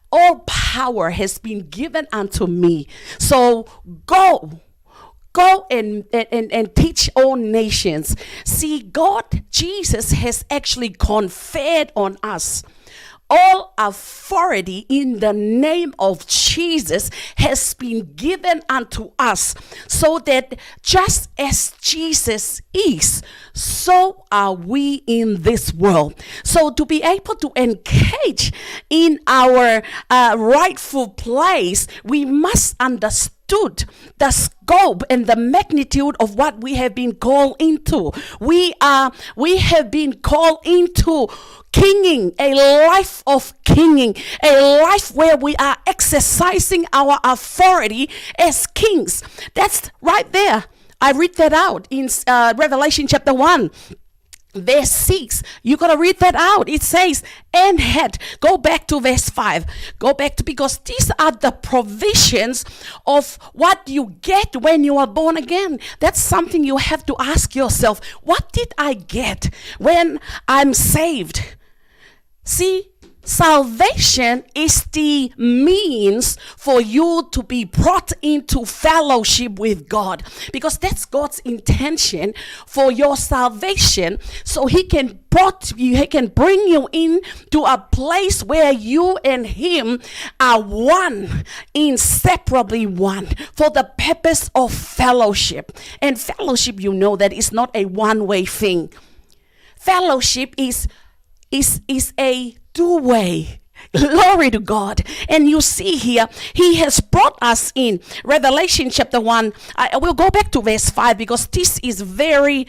all power has been given unto me. So go and teach all nations. See, God, Jesus has actually conferred on us all authority in the name of Jesus has been given unto us, so that just as Jesus is, so are we in this world. So to be able to engage in our rightful place, we must understand the scope and the magnitude of what we have been called into. We have been called into kinging, a life of kinging, a life where we are exercising our authority as kings. That's right there. I read that out in Revelation chapter 1. Verse 6, you gotta read that out. It says, and had. Go back to verse 5. Go back to, because these are the provisions of what you get when you are born again. That's something you have to ask yourself. What did I get when I'm saved? See, salvation is the means for you to be brought into fellowship with God, because that's God's intention for your salvation. So he can bring you in to a place where you and him are one, inseparably one, for the purpose of fellowship. And fellowship, you know, that is not a one-way thing. Fellowship is a two-way. Glory to God. And you see here, he has brought us in Revelation chapter 1. I will go back to verse 5, because this is very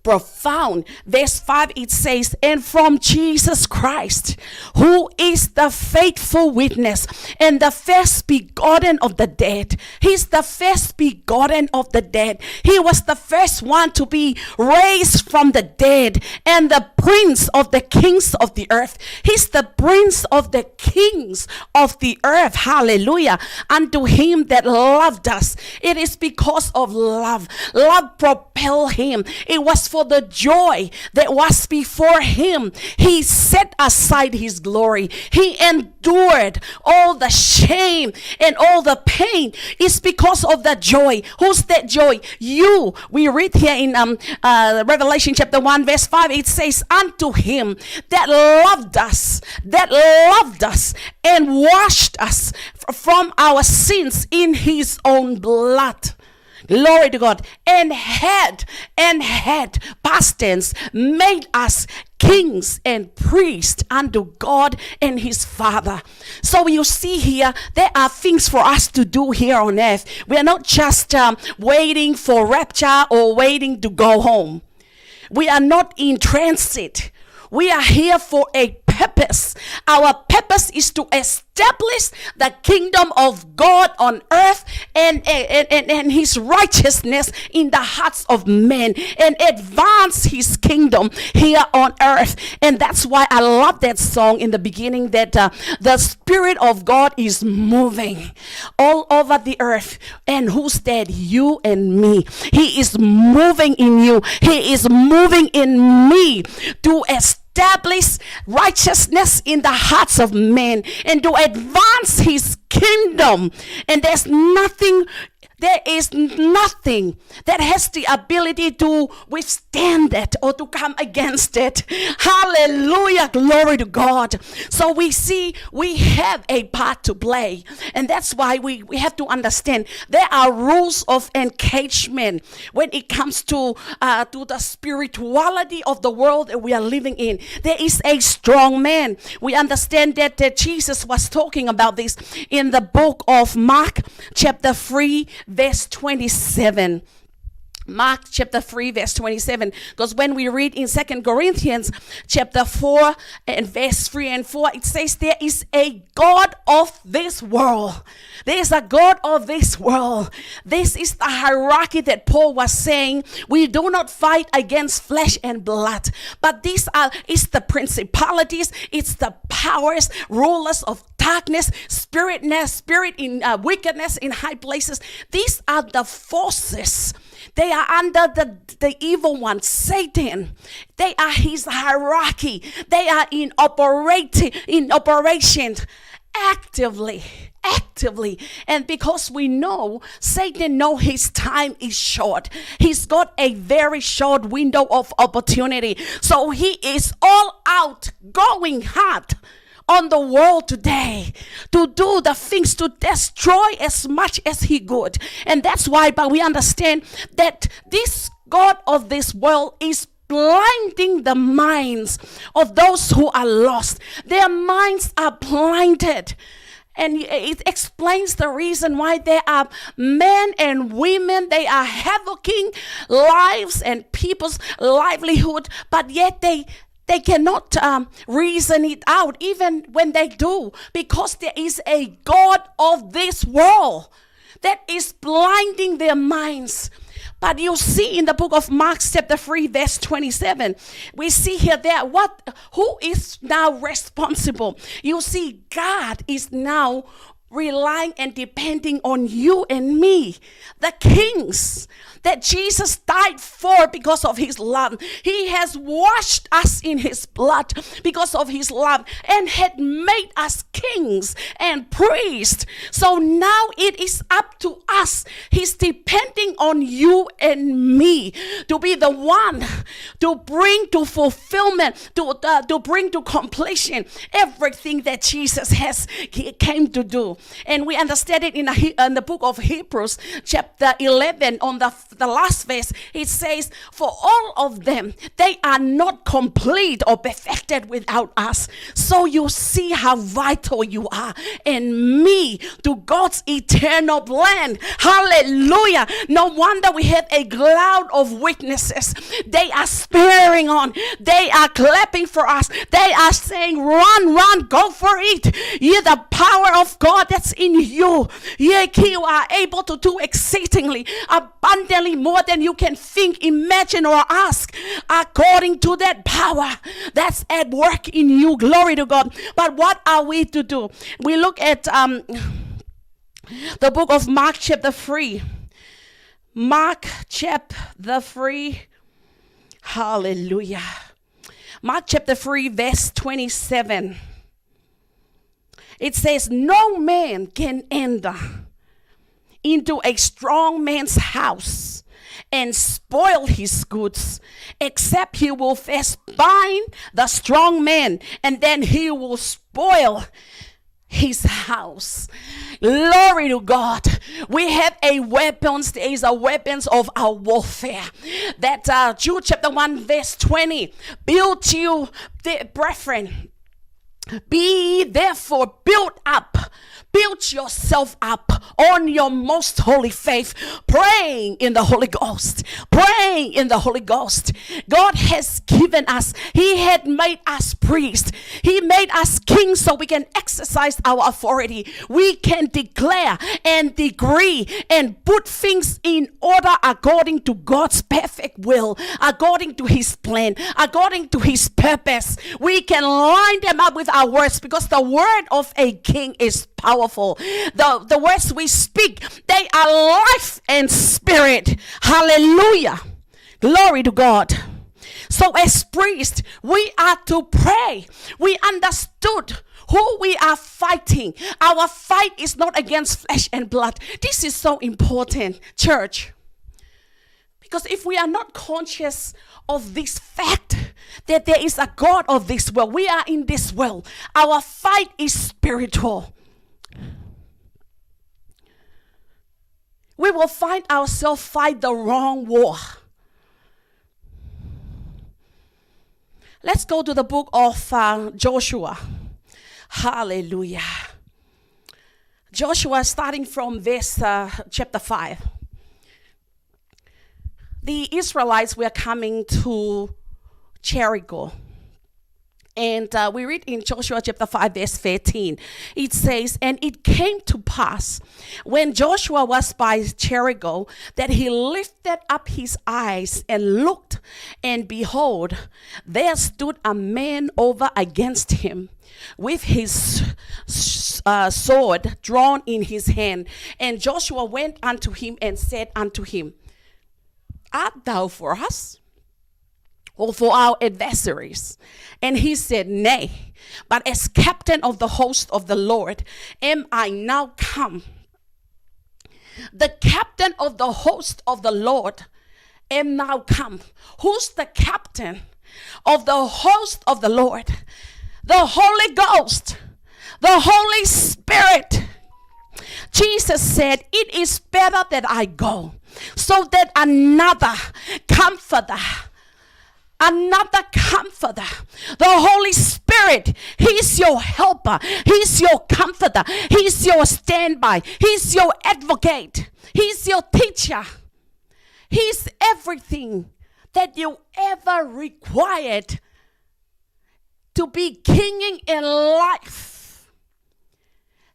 profound. Verse 5, it says, and from Jesus Christ, who is the faithful witness and the first begotten of the dead. He's the first begotten of the dead. He was the first one to be raised from the dead and the prince of the kings of the earth. He's the prince of the kings of the earth. Hallelujah. Unto him that loved us. It is because of love. Love propelled him. It was for the joy that was before him. He set aside his glory. He endured all the shame and all the pain. It's because of the joy. Who's that joy? You. We read here in Revelation chapter 1 verse 5. It says, unto him that loved us and washed us from our sins in his own blood. Glory to God. And had past tense, made us kings and priests unto God and his Father. So you see here, there are things for us to do here on earth. We are not just waiting for rapture or waiting to go home. We are not in transit. We are here for a purpose. Our purpose is to establish the kingdom of God on earth and his righteousness in the hearts of men and advance his kingdom here on earth. And that's why I love that song in the beginning, that the Spirit of God is moving all over the earth. And who's that? You and me. He is moving in you. He is moving in me to establish righteousness in the hearts of men and to advance his kingdom. And there is nothing that has the ability to withstand it or to come against it. Hallelujah. Glory to God. So we see we have a part to play. And that's why we have to understand there are rules of engagement when it comes to the spirituality of the world that we are living in. There is a strong man. We understand that Jesus was talking about this in the book of Mark chapter 3 verse 27. Mark chapter 3 verse 27, because when we read in 2 Corinthians chapter 4 and verse 3 and 4, it says there is a God of this world. There is a God of this world. This is the hierarchy that Paul was saying. We do not fight against flesh and blood, but it's the principalities, it's the powers, rulers of darkness, spirit in wickedness in high places. These are the forces. They are under the evil one, Satan. They are his hierarchy. They are in operation actively. And because we know Satan knows his time is short, he's got a very short window of opportunity. So he is all out going hard on the world today to do the things to destroy as much as he could. And that's why, but we understand that this God of this world is blinding the minds of those who are lost. Their minds are blinded. And it explains the reason why there are men and women, they are havocing lives and people's livelihood, but yet they cannot reason it out, even when they do, because there is a God of this world that is blinding their minds. But you see in the book of Mark chapter 3 verse 27, we see here who is now responsible. You see, God is now relying and depending on you and me, the kings that Jesus died for because of his love. He has washed us in his blood because of his love and had made us kings and priests. So now it is up to us. He's depending on you and me to be the one to bring to fulfillment, to bring to completion everything that Jesus came to do. And we understand it in the book of Hebrews, chapter 11, on the last verse. It says, for all of them, they are not complete or perfected without us. So you see how vital you are and me to God's eternal plan. Hallelujah. No wonder we have a cloud of witnesses. They are spurring on. They are clapping for us. They are saying, run, run, go for it. Yeah, the power of God that's in you. Yeah, you are able to do exceedingly, abundantly more than you can think, imagine, or ask, according to that power that's at work in you. Glory to God. But what are we to do? We look at the book of Mark chapter 3. Mark chapter 3. Hallelujah. Mark chapter 3 verse 27. It says, no man can enter into a strong man's house and spoil his goods, except he will first bind the strong man, and then he will spoil his house. Glory to God. We have a weapons. There is a weapons of our warfare. That Jude chapter 1 verse 20. Build you, brethren. Be therefore built up. Build yourself up on your most holy faith, praying in the Holy Ghost. Praying in the Holy Ghost. God has given us, He had made us priests. He made us kings so we can exercise our authority. We can declare and decree and put things in order according to God's perfect will, according to His plan, according to His purpose. We can line them up with our words, because the word of a king is powerful. The words we speak, they are life and spirit. Hallelujah. Glory to God. So as priests, we are to pray. We understood who we are fighting. Our fight is not against flesh and blood. This is so important, church. Because if we are not conscious of this fact that there is a God of this world, we are in this world, our fight is spiritual. We will find ourselves fight the wrong war. Let's go to the book of Joshua. Hallelujah. Joshua, starting from verse chapter 5. The Israelites were coming to Jericho. And we read in Joshua chapter 5 verse 13. It says, and it came to pass when Joshua was by Jericho that he lifted up his eyes and looked, and behold, there stood a man over against him with his sword drawn in his hand. And Joshua went unto him and said unto him, art thou for us, or for our adversaries? And he said, nay, but as captain of the host of the Lord am I now come. The captain of the host of the Lord am now come. Who's the captain of the host of the Lord? The Holy Ghost, the Holy Spirit. Jesus said, it is better that I go, so that another comforter, the Holy Spirit, He's your helper, He's your comforter, He's your standby, He's your advocate, He's your teacher, He's everything that you ever required to be kinging in life.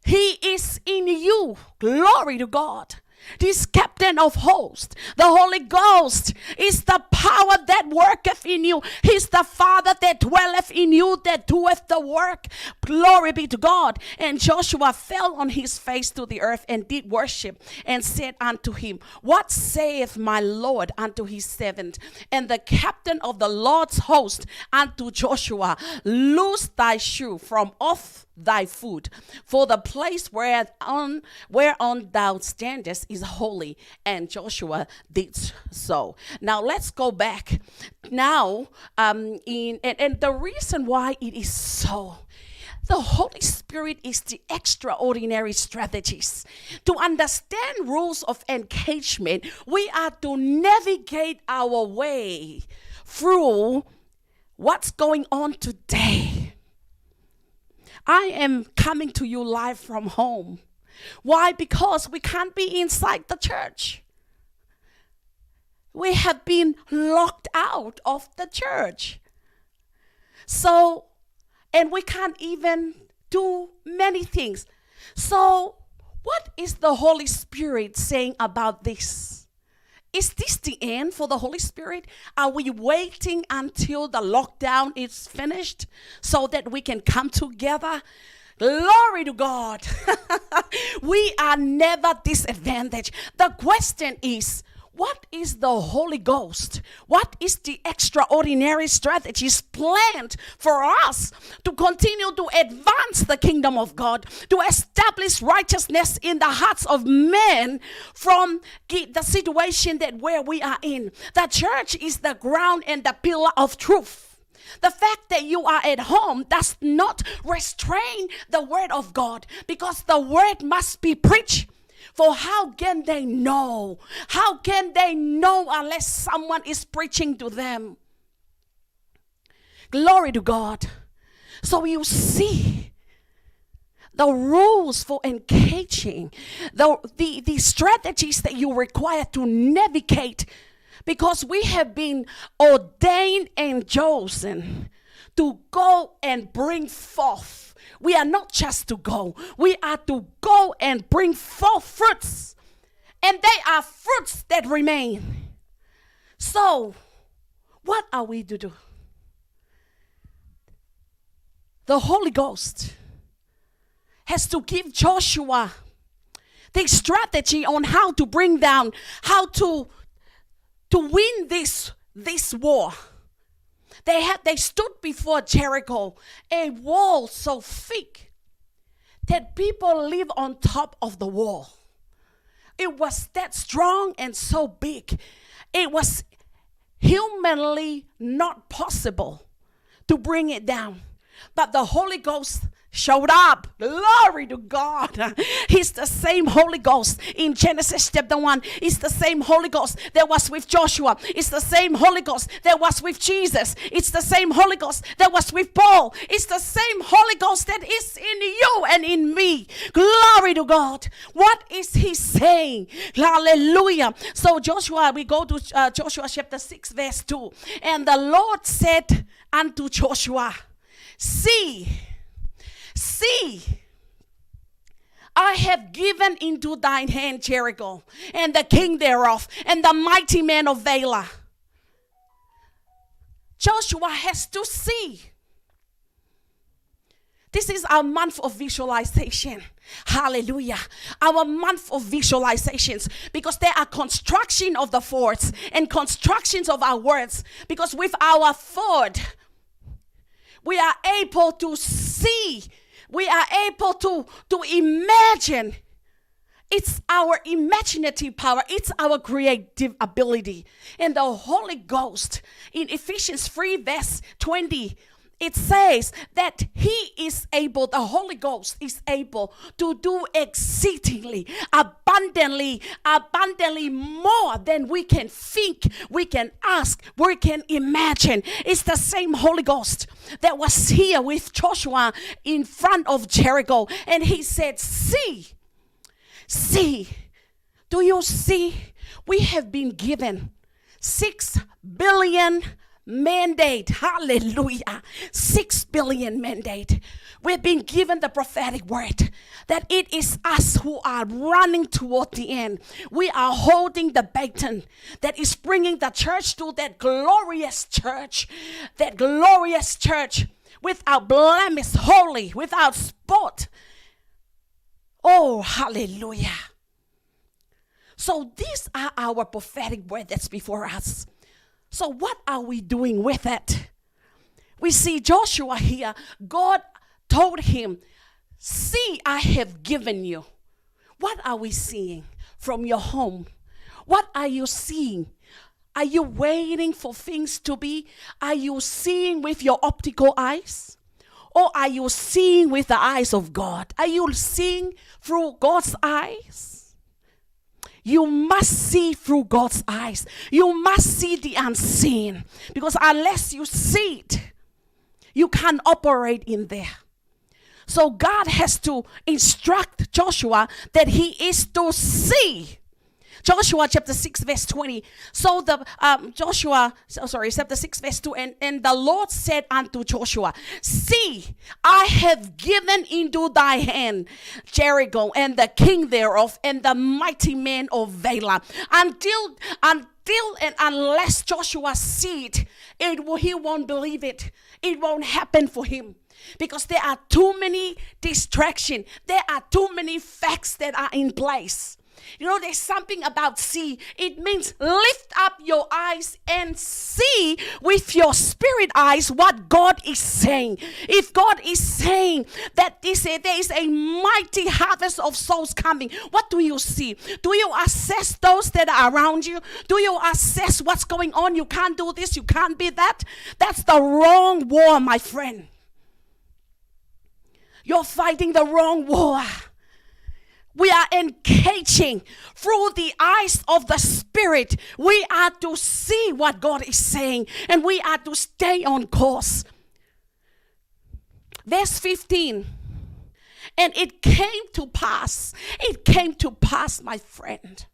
He is in you. Glory to God. This captain of hosts, the Holy Ghost, is the power that worketh in you. He's the Father that dwelleth in you, that doeth the work. Glory be to God. And Joshua fell on his face to the earth and did worship, and said unto him, what saith my Lord unto his servant? And the captain of the Lord's host unto Joshua, loose thy shoe from off thy foot, for the place whereon thou standest is holy. And Joshua did so. Now let's go back. Now, and the reason why it is so, The Holy Spirit is the extraordinary strategist. To understand rules of engagement, we are to navigate our way through what's going on today. I am coming to you live from home. Why? Because we can't be inside the church. We have been locked out of the church. So, and we can't even do many things. So, what is the Holy Spirit saying about this? Is this the end for the Holy Spirit? Are we waiting until the lockdown is finished so that we can come together? Glory to God. We are never disadvantaged. The question is, what is the Holy Ghost? What is the extraordinary strategies planned for us to continue to advance the kingdom of God, to establish righteousness in the hearts of men from the situation that where we are in? The church is the ground and the pillar of truth. The fact that you are at home does not restrain the word of God, because the word must be preached. For how can they know? How can they know unless someone is preaching to them? Glory to God. So you see the rules for engaging, the strategies that you require to navigate, because we have been ordained and chosen to go and bring forth. We are not just to go. We are to go and bring forth fruits. And they are fruits that remain. So, what are we to do? The Holy Ghost has to give Joshua the strategy on how to bring down, how to win this war. They stood before Jericho, a wall so thick that people live on top of the wall. It was that strong and so big. It was humanly not possible to bring it down. But the Holy Ghost showed up. Glory to God. He's the same Holy Ghost in Genesis chapter 1. It's the same Holy Ghost that was with Joshua. It's the same Holy Ghost that was with Jesus. It's the same Holy Ghost that was with Paul. It's the same Holy Ghost that is in you and in me. Glory to God. What is he saying? Hallelujah. So Joshua, we go to Joshua chapter 6 verse 2. And the Lord said unto Joshua, See, I have given into thine hand Jericho, and the king thereof, and the mighty men of Valor. Joshua has to see. This is our month of visualization. Hallelujah. Our month of visualizations, because there are construction of the forts and constructions of our words. Because with our thought, we are able to see. We are able to imagine. It's our imaginative power. It's our creative ability. And the Holy Ghost, in Ephesians 3 verse 20, it says that he is able, the Holy Ghost is able to do exceedingly, abundantly more than we can think, we can ask, we can imagine. It's the same Holy Ghost that was here with Joshua in front of Jericho. And he said, see, do you see? We have been given 6 billion mandate. Hallelujah. 6 billion mandate. We've been given the prophetic word that it is us who are running toward the end. We are holding the baton that is bringing the church to that glorious church without blemish, holy, without spot. Oh, hallelujah. So these are our prophetic word that's before us. So what are we doing with it? We see Joshua here. God told him, see, I have given you. What are we seeing from your home? What are you seeing? Are you waiting for things to be? Are you seeing with your optical eyes? Or are you seeing with the eyes of God? Are you seeing through God's eyes? You must see through God's eyes. You must see the unseen. Because unless you see it, you can't operate in there. So God has to instruct Joshua that he is to see. Joshua chapter 6 verse 20. So chapter 6 verse 2. And the Lord said unto Joshua, see, I have given into thy hand Jericho and the king thereof and the mighty men of Valor. Until and unless Joshua see it, he won't believe it. It won't happen for him. Because there are too many distractions. There are too many facts that are in place. You know, there's something about see. It means lift up your eyes and see with your spirit eyes what God is saying. If God is saying that there is a mighty harvest of souls coming, what do you see? Do you assess those that are around you? Do you assess what's going on? You can't do this, you can't be that. That's the wrong war, my friend. You're fighting the wrong war. We are engaging through the eyes of the Spirit. We are to see what God is saying, and we are to stay on course. Verse 15. And it came to pass, my friend.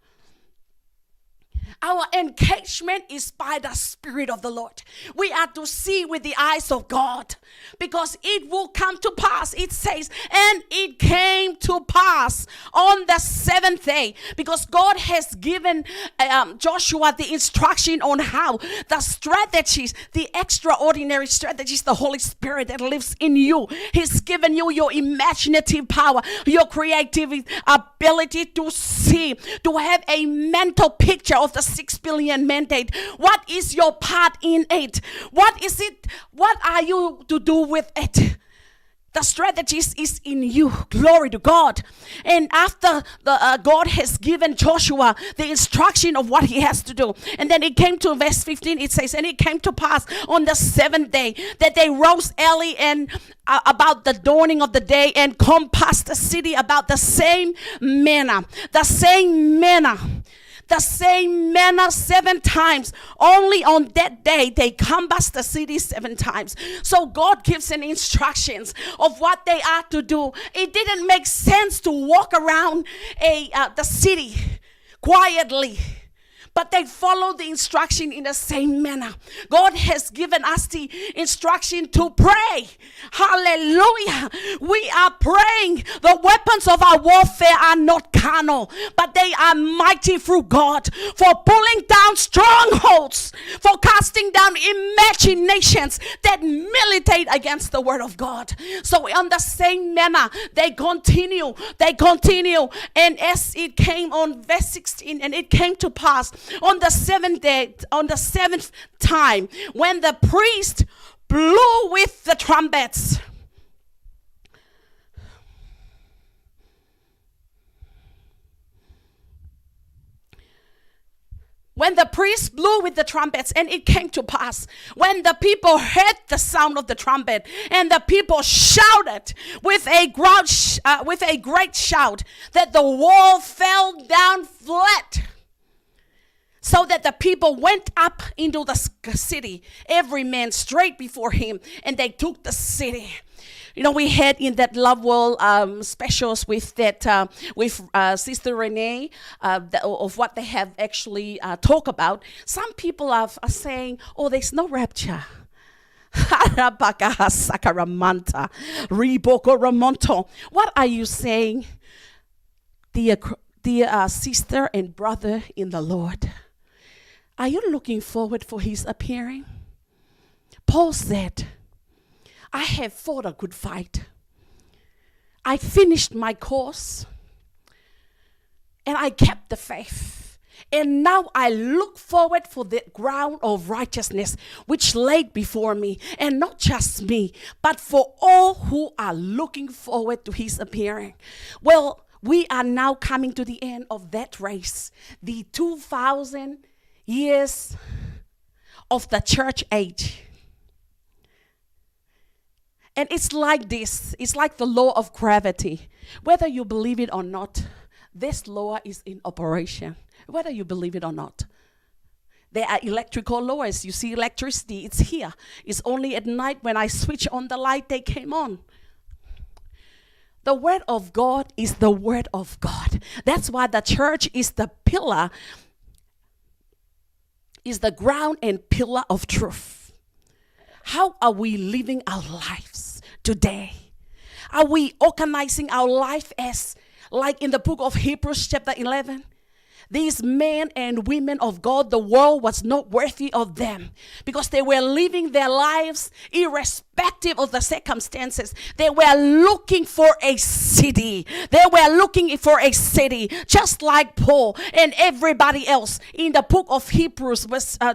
Our engagement is by the Spirit of the Lord. We are to see with the eyes of God, because it will come to pass. It says, and it came to pass on the seventh day, because God has given Joshua the instruction on how the strategies, the extraordinary strategies, the Holy Spirit that lives in you. He's given you your imaginative power, your creativity, ability to see, to have a mental picture of the 6 billion mandate. What is your part in it? What is it? What are you to do with it? The strategist is in you. Glory to God. And after God has given Joshua the instruction of what he has to do, and then it came to verse 15, it says, and it came to pass on the seventh day that they rose early and about the dawning of the day and compassed the city about the same manner. The same manner 7 times. Only on that day they compassed the city 7 times. So God gives an instructions of what they are to do. It didn't make sense to walk around the city quietly, but they follow the instruction in the same manner. God has given us the instruction to pray. Hallelujah. We are praying. The weapons of our warfare are not carnal, but they are mighty through God for pulling down strongholds, for casting down imaginations that militate against the word of God. So in the same manner, they continue. And as it came on verse 16, and it came to pass on the seventh day, on the seventh time, when the priest blew with the trumpets. When the priest blew with the trumpets, and it came to pass, when the people heard the sound of the trumpet, and the people shouted with a great shout, that the wall fell down flat, so that the people went up into the city, every man straight before him, and they took the city. You know, we had in that Love World specials with that with Sister Renee of what they have actually talked about. Some people are saying, "Oh, there's no rapture." What are you saying, dear sister and brother in the Lord? Are you looking forward for his appearing? Paul said, I have fought a good fight. I finished my course, and I kept the faith. And now I look forward for the ground of righteousness which laid before me, and not just me, but for all who are looking forward to his appearing. Well, we are now coming to the end of that race, the 2,000 years of the church age. And it's like this. It's like the law of gravity. Whether you believe it or not, this law is in operation. Whether you believe it or not. There are electrical laws. You see electricity, it's here. It's only at night when I switch on the light, they came on. The word of God is the word of God. That's why the church is the pillar, is the ground and pillar of truth. How are we living our lives today? Are we organizing our life as, like in the book of Hebrews chapter 11? These men and women of God, the world was not worthy of them because they were living their lives irrespective of the circumstances. They were looking for a city. They were looking for a city, just like Paul and everybody else in the book of Hebrews,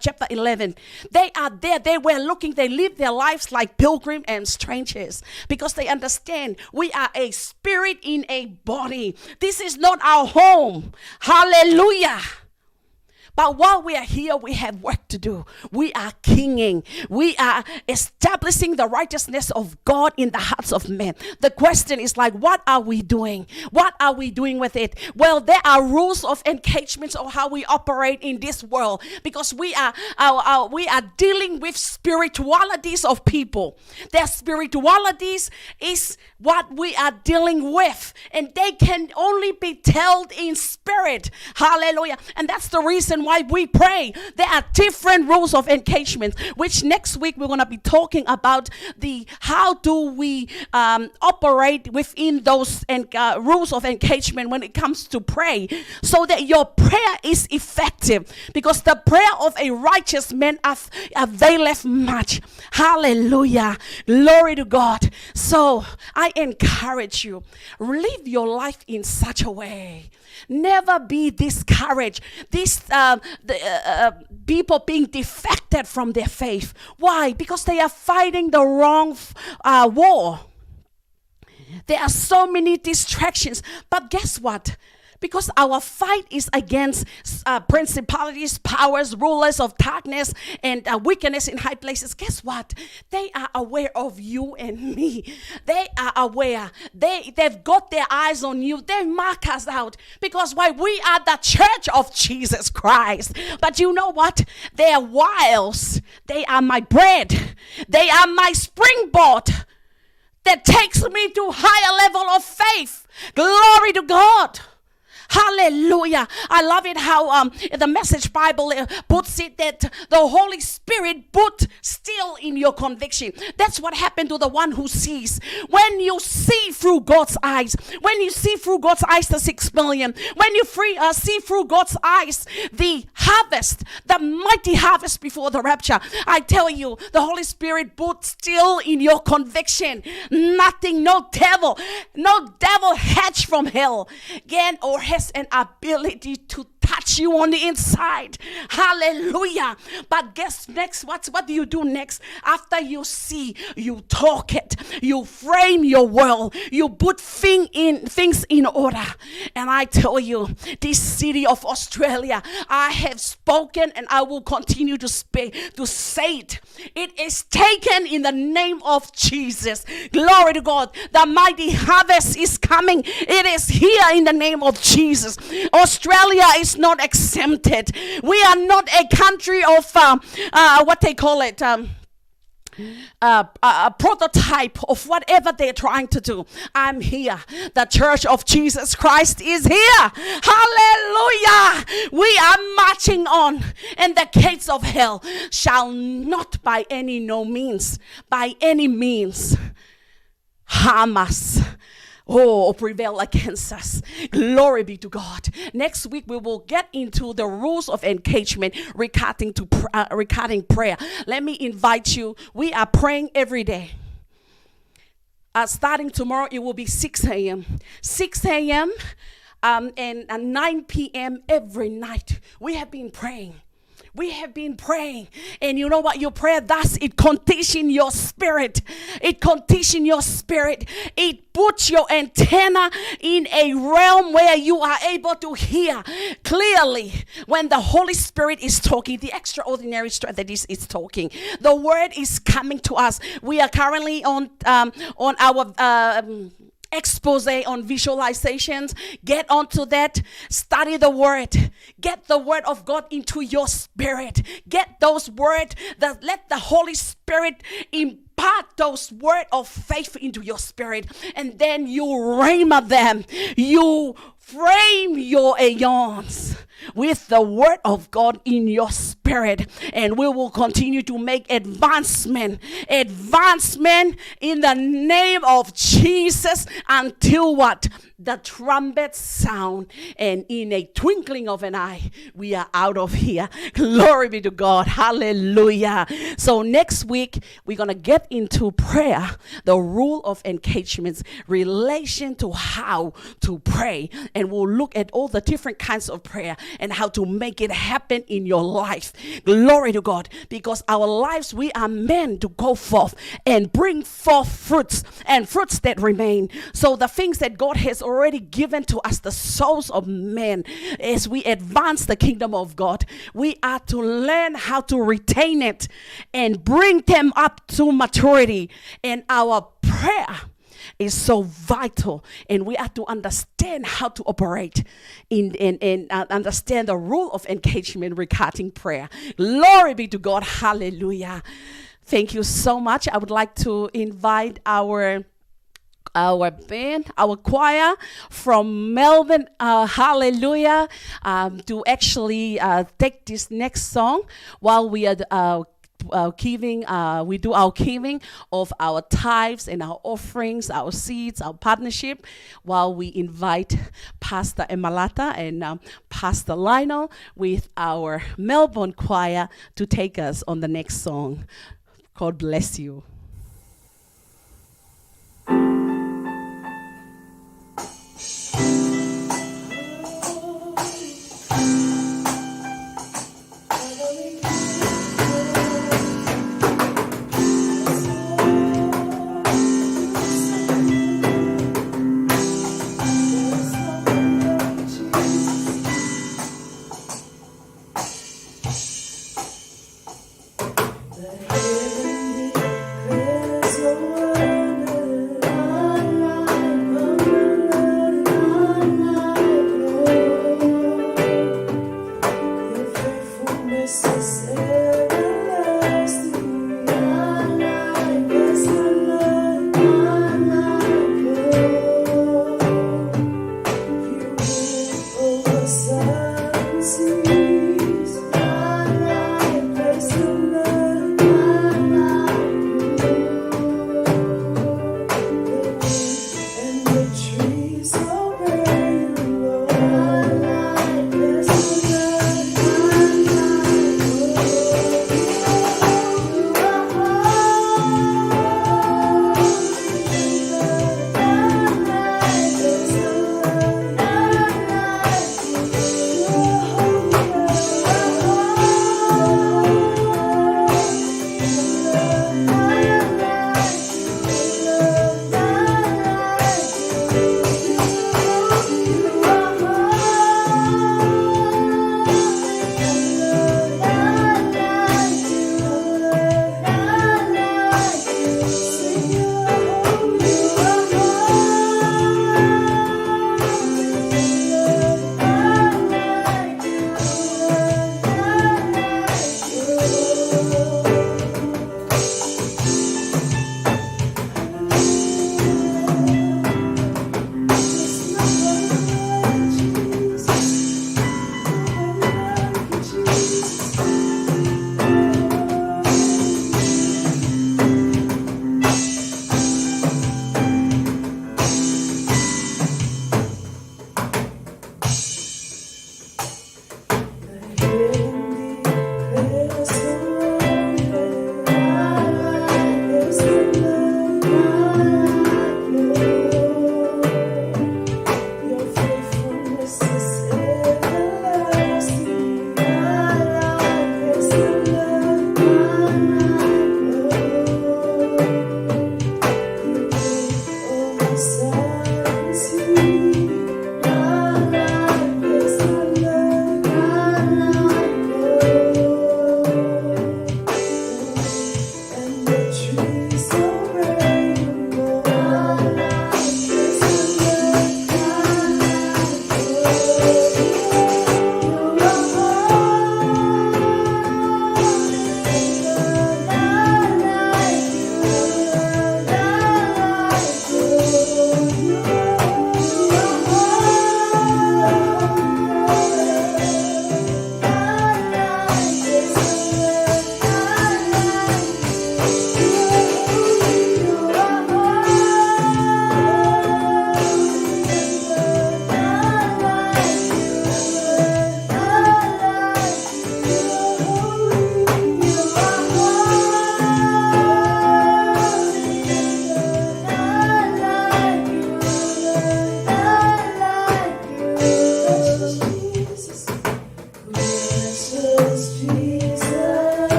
chapter 11. They are there. They were looking. They live their lives like pilgrims and strangers because they understand we are a spirit in a body. This is not our home. Hallelujah. But while we are here, we have work to do. We are kinging. We are establishing the righteousness of God in the hearts of men. The question is like, what are we doing? What are we doing with it? Well, there are rules of engagement of how we operate in this world because we are dealing with spiritualities of people. Their spiritualities is what we are dealing with, and they can only be told in spirit. Hallelujah. And that's the reason why we pray. There are different rules of engagement, which next week we're going to be talking about how do we operate within those rules of engagement when it comes to pray, so that your prayer is effective, because the prayer of a righteous man availeth much. Hallelujah. Glory to God. So I encourage you, live your life in such a way. Never be discouraged. People being defected from their faith. Why? Because they are fighting the wrong war. There are so many distractions. But guess what? Because our fight is against principalities, powers, rulers of darkness, and wickedness in high places. Guess what? They are aware of you and me. They are aware. They've got their eyes on you. They mark us out. Because why? We are the church of Jesus Christ. But you know what? Their wiles, they are my bread. They are my springboard that takes me to higher level of faith. Glory to God. Hallelujah. I love it how the Message Bible puts it that the Holy Spirit put still in your conviction. That's what happened to the one who sees. When you see through God's eyes, when you see through God's eyes the 6 million, when you see through God's eyes the harvest, the mighty harvest before the rapture, I tell you, the Holy Spirit put still in your conviction. Nothing, no devil hatched from hell can or has an ability to touch you on the inside. Hallelujah. But guess next, what do you do next? After you see, you talk it, you frame your world, you put things in order. And I tell you, this city of Australia, I have spoken and I will continue to speak, to say it. It is taken in the name of Jesus. Glory to God. The mighty harvest is coming. It is here in the name of Jesus. Australia is not exempted. We are not a country of what they call it, a prototype of whatever they're trying to do. I'm here. The church of Jesus Christ is here. Hallelujah. We are marching on, and the gates of hell shall not by any means harm us. Prevail against us. Glory be to God. Next week we will get into the rules of engagement regarding prayer. Let me invite you. We are praying every day. Starting tomorrow, it will be 6 a.m. 6 a.m. And 9 p.m. every night. We have been praying. We have been praying. And you know what your prayer does? It conditions your spirit. It conditions your spirit. It puts your antenna in a realm where you are able to hear clearly when the Holy Spirit is talking, the extraordinary strategist is talking. The word is coming to us. We are currently on our expose on visualizations. Get onto that. Study the word. Get the word of God into your spirit. Get those words that let the Holy Spirit impart those words of faith into your spirit, and then you rhema them. You frame your aeons with the word of God in your spirit, and we will continue to make advancement in the name of Jesus until what? The trumpet sound, and in a twinkling of an eye, we are out of here. Glory be to God. Hallelujah. So next week, we're going to get into prayer, the rule of engagements, relation to how to pray. And we'll look at all the different kinds of prayer and how to make it happen in your life. Glory to God. Because our lives, we are meant to go forth and bring forth fruits, and fruits that remain. So the things that God has already given to us, the souls of men, as we advance the kingdom of God, we are to learn how to retain it and bring them up to maturity. And our prayer is so vital, and we have to understand how to operate in understand the rule of engagement regarding prayer. Glory be to God. Hallelujah. Thank you so much. I would like to invite our band, our choir from Melbourne, hallelujah, to actually take this next song while we are giving, we do our giving of our tithes and our offerings, our seeds, our partnership, while we invite Pastor Emalata and Pastor Lionel with our Melbourne choir to take us on the next song. God bless you. The heavenly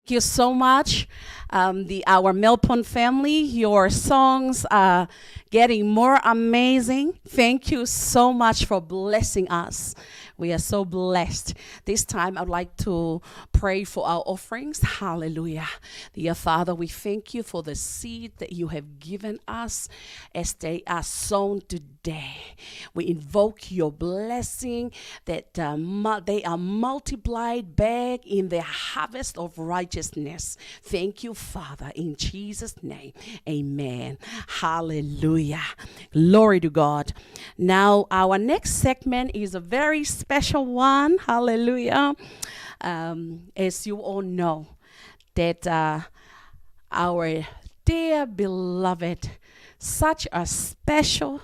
Thank you so much, our Melpon family. Your songs are getting more amazing. Thank you so much for blessing us. We are so blessed. This time I'd like to pray for our offerings. Hallelujah. Dear Father, we thank you for the seed that you have given us as they are sown today. We invoke your blessing that they are multiplied back in the harvest of righteousness. Thank you, Father, in Jesus' name. Amen. Hallelujah. Glory to God. Now, our next segment is a very special one. Hallelujah. As you all know, that our dear beloved, such a special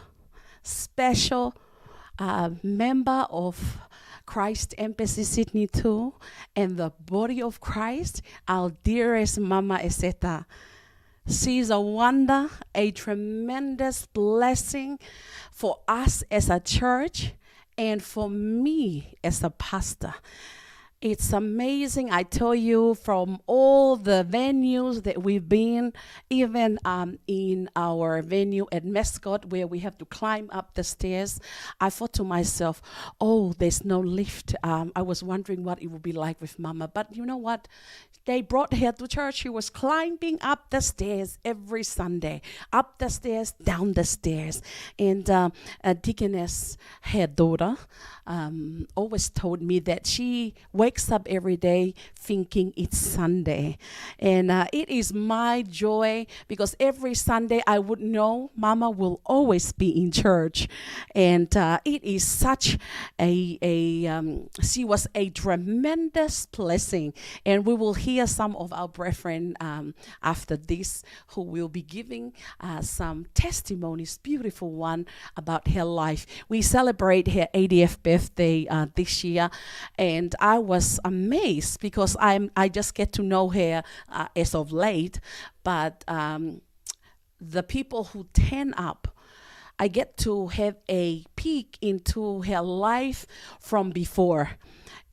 member of Christ Embassy Sydney 2 and the body of Christ, our dearest Mama Eseta. She's a wonder, a tremendous blessing for us as a church and for me as a pastor. It's amazing, I tell you, from all the venues that we've been, even in our venue at Mascot where we have to climb up the stairs, I thought to myself, oh, there's no lift. I was wondering what it would be like with Mama. But you know what? They brought her to church. She was climbing up the stairs every Sunday, up the stairs, down the stairs. And Deaconess, her daughter, always told me that she wakes up every day thinking it's Sunday. And it is my joy because every Sunday I would know Mama will always be in church. And it is such she was a tremendous blessing. And we will hear some of our brethren after this who will be giving some testimonies, beautiful one about her life. We celebrate her 80th birthday this year, and I was amazed because I just get to know her as of late, but the people who turn up, I get to have a peek into her life from before.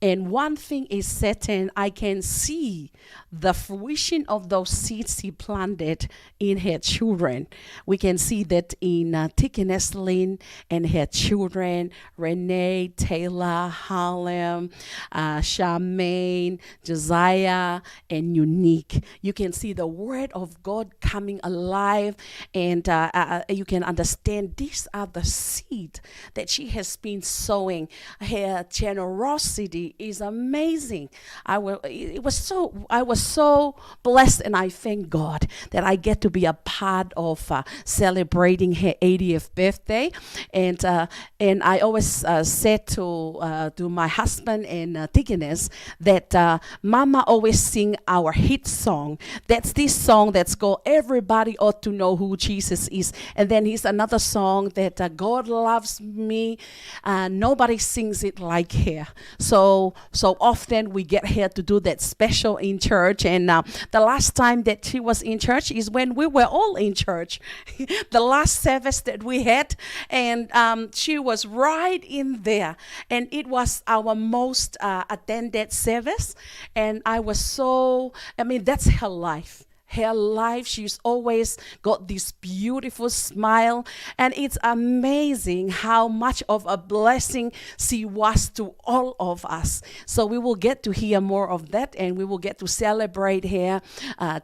And one thing is certain, I can see the fruition of those seeds he planted in her children. We can see that in Deaconess Lynn and her children, Renee, Taylor, Harlem, Charmaine, Josiah, and Unique. You can see the word of God coming alive, and you can understand these are the seed that she has been sowing. Her generosity is amazing. I was so blessed, and I thank God that I get to be a part of celebrating her 80th birthday. And I always said to my husband and Deaconess that Mama always sing our hit song. That's this song that's called "Everybody Ought to Know Who Jesus Is." And then here's another song song that God loves me. Nobody sings it like her. So often we get her to do that special in church. And the last time that she was in church is when we were all in church. The last service that we had, and she was right in there. And it was our most attended service. And that's her life. Her life, she's always got this beautiful smile, and it's amazing how much of a blessing she was to all of us. So we will get to hear more of that, and we will get to celebrate her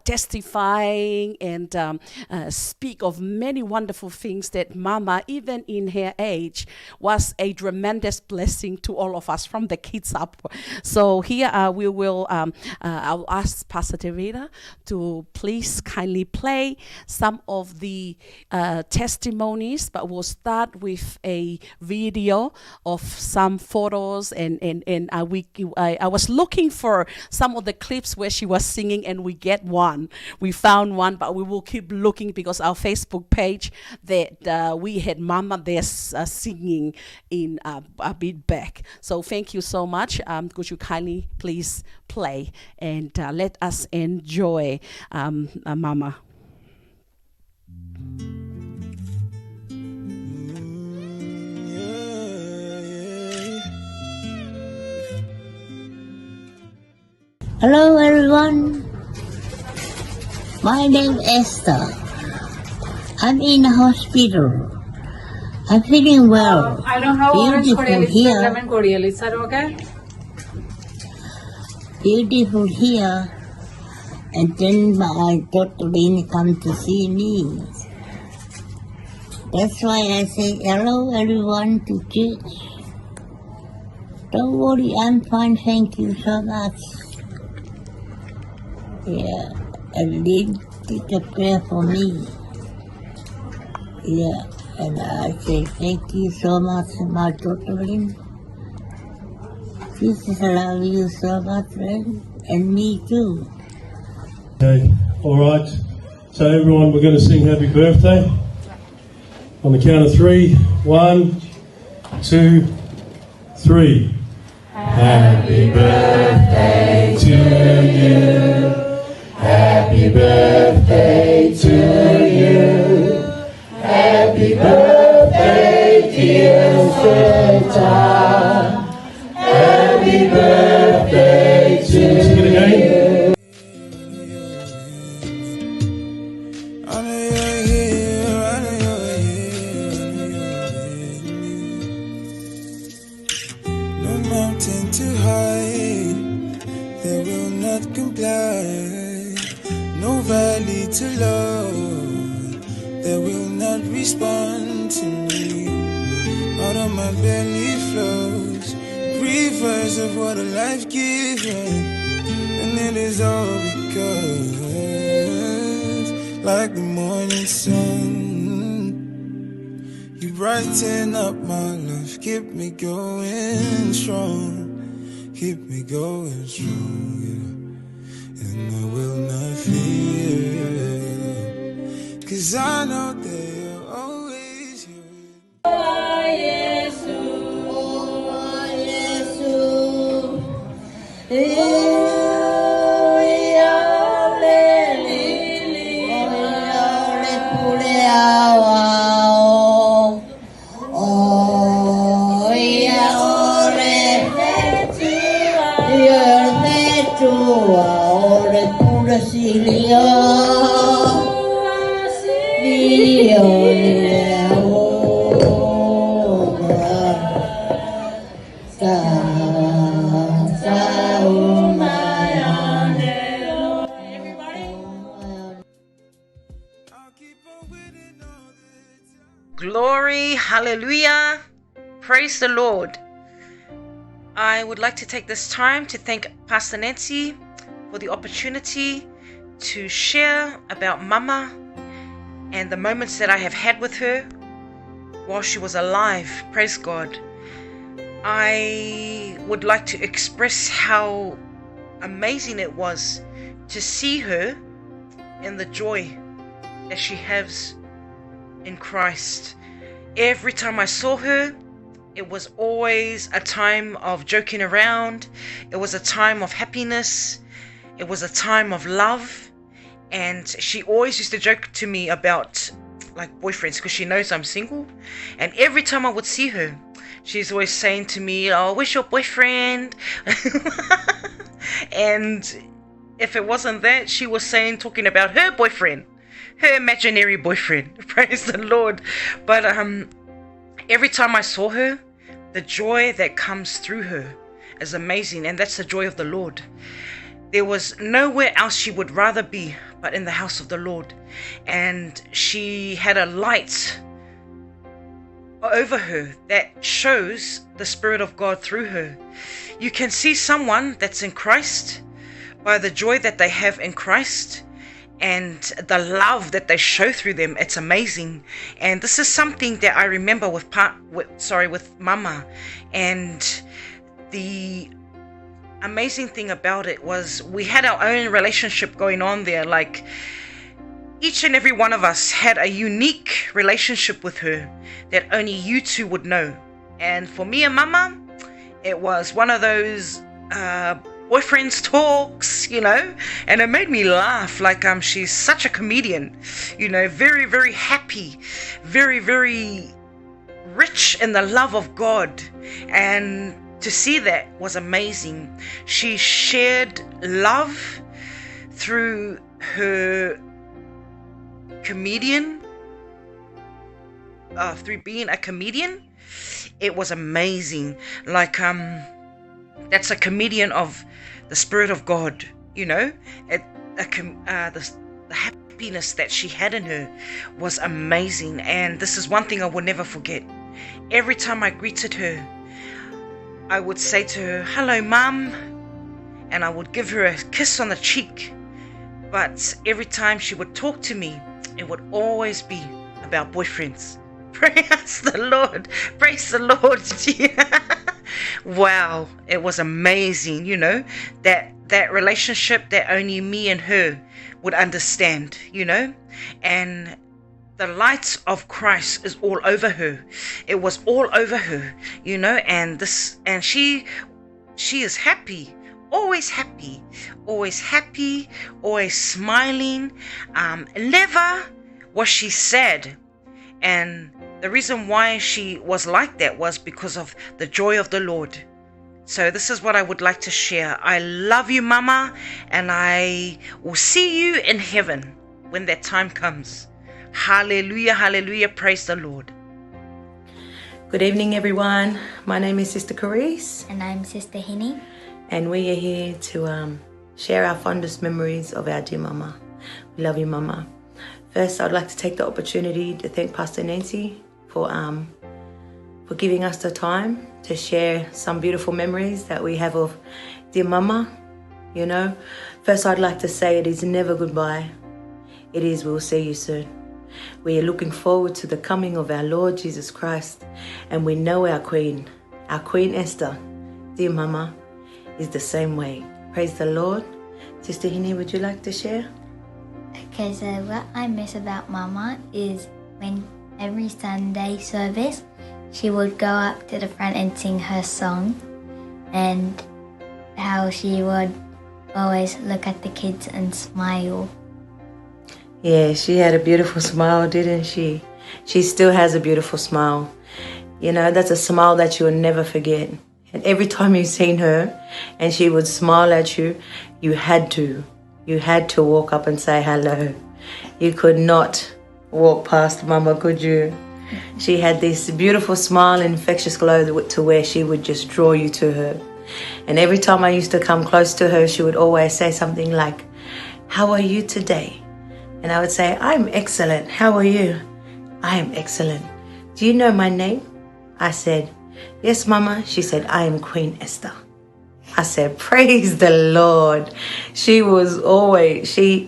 testifying and speak of many wonderful things that Mama, even in her age, was a tremendous blessing to all of us from the kids up. So here we will, I'll ask Pastor Teresa to please kindly play some of the testimonies, but we'll start with a video of some photos, and I was looking for some of the clips where she was singing, and we found one, but we will keep looking because our Facebook page that we had Mama there singing in a bit back. So thank you so much. Could you kindly please play and let us enjoy Mama. Hello everyone, my name is Esther. I'm in the hospital. I'm feeling well. I don't know orange Beautiful cordial, it's here. lemon cordial. Is that okay? Beautiful here. And then my daughter Lynn come to see me. That's why I say hello everyone to church. Don't worry, I'm fine, thank you so much. Yeah, and Lynn did a prayer for me. Yeah, and I say thank you so much, my daughter Lynn. Jesus, I love you so much, Lynn, and me too. Okay, all right. So everyone, we're going to sing Happy Birthday. On the count of 3. 1, 2, 3. Happy birthday to you. Happy birthday to you. Happy birthday, dear Santa. Happy birthday to you. Sing it again. To love that will not respond to me. Out of my belly flows rivers of water life giving, and it is all because, like the morning sun, you brighten up my life, keep me going strong, keep me going strong, yeah. And I will not fear. 'Cause I know that you're always here. Glory, hallelujah, praise the Lord. I would like to take this time to thank Pastor Nancy for the opportunity to share about Mama and the moments that I have had with her while she was alive. Praise God. I would like to express how amazing it was to see her in the joy that she has in Christ. every time I saw her, it was always a time of joking around. It was a time of happiness. It was a time of love. And she always used to joke to me about like boyfriends, because she knows I'm single. And every time I would see her, she's always saying to me, "Oh, where's your boyfriend?" And if it wasn't that, she was talking about her boyfriend, her imaginary boyfriend. Praise the Lord. But every time I saw her, the joy that comes through her is amazing, and that's the joy of the Lord. There was nowhere else she would rather be but in the house of the Lord. And she had a light over her that shows the Spirit of God through her. You can see someone that's in Christ by the joy that they have in Christ and the love that they show through them. It's amazing. And this is something that I remember with Mama. And the amazing thing about it was we had our own relationship going on there. Like, each and every one of us had a unique relationship with her that only you two would know. And for me and Mama, it was one of those boyfriends talks, and it made me laugh. Like, she's such a comedian, very, very happy, very, very rich in the love of God. And to see that was amazing. She shared love through her comedian, through being a comedian. It was amazing. Like, that's a comedian of the Spirit of God, the happiness that she had in her was amazing. And this is one thing I will never forget. Every time I greeted her, I would say to her, "Hello, Mum," and I would give her a kiss on the cheek. But every time she would talk to me, it would always be about boyfriends. Praise the Lord. Praise the Lord. Wow, it was amazing, that relationship that only me and her would understand, and the light of Christ is all over her. It was all over her, and she is happy, always happy, always happy, always smiling. Never was she sad. And the reason why she was like that was because of the joy of the Lord. So this is what I would like to share. I love you, Mama, and I will see you in heaven when that time comes. Hallelujah, hallelujah, praise the Lord. Good evening, everyone. My name is Sister Carice. And I'm Sister Henny. And we are here to share our fondest memories of our dear Mama. We love you, Mama. First, I'd like to take the opportunity to thank Pastor Nancy for giving us the time to share some beautiful memories that we have of dear Mama. First, I'd like to say it is never goodbye. It is we'll see you soon. We are looking forward to the coming of our Lord Jesus Christ, and we know our Queen Esther, dear Mama, is the same way. Praise the Lord. Sister Henny, would you like to share? Okay, so what I miss about Mama is when every Sunday service, she would go up to the front and sing her song, and how she would always look at the kids and smile. Yeah, she had a beautiful smile, didn't she? She still has a beautiful smile. That's a smile that you will never forget. And every time you've seen her and she would smile at you, you had to walk up and say hello. You could not walk past Mama, could you? She had this beautiful smile, infectious glow to where she would just draw you to her. And every time I used to come close to her, she would always say something like, "How are you today?" And I would say, "I'm excellent. How are you?" "I am excellent." "Do you know my name?" I said, "Yes, Mama." She said, "I am Queen Esther." I said, "Praise the Lord." She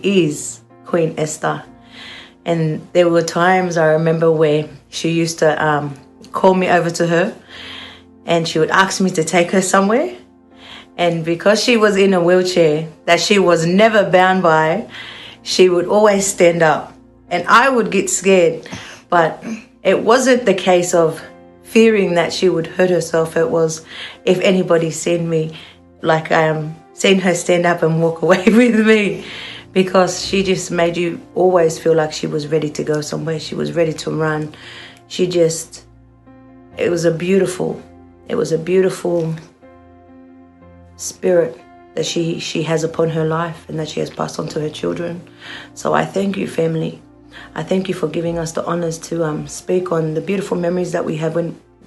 is Queen Esther. And there were times I remember where she used to call me over to her, and she would ask me to take her somewhere. And because she was in a wheelchair that she was never bound by, she would always stand up. And I would get scared. But it wasn't the case of fearing that she would hurt herself. It was if anybody seen me, like seen her stand up and walk away with me, because she just made you always feel like she was ready to go somewhere. She was ready to run. It was a beautiful spirit that she has upon her life and that she has passed on to her children. So I thank you, family. I thank you for giving us the honors to speak on the beautiful memories that we have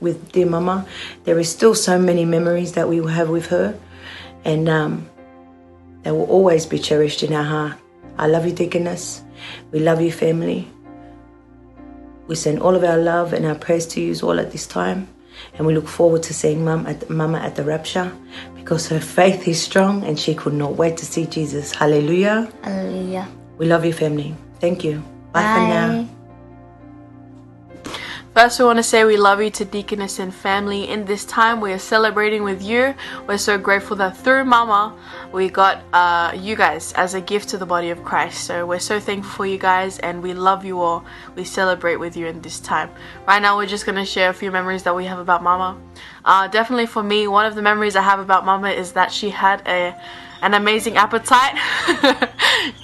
with dear Mama. There is still so many memories that we will have with her, and they will always be cherished in our heart. I love you, Deaconess. We love you, family. We send all of our love and our prayers to you all at this time, and we look forward to seeing Mama at the rapture, because her faith is strong and she could not wait to see Jesus. Hallelujah. Hallelujah. We love you, family. Thank you. Bye for now. First, we want to say we love you to Deaconess and family. In this time, we are celebrating with you. We're so grateful that through Mama, we got you guys as a gift to the body of Christ. So we're so thankful for you guys, and we love you all. We celebrate with you in this time. Right now, we're just going to share a few memories that we have about Mama. Definitely for me, one of the memories I have about Mama is that she had an amazing appetite.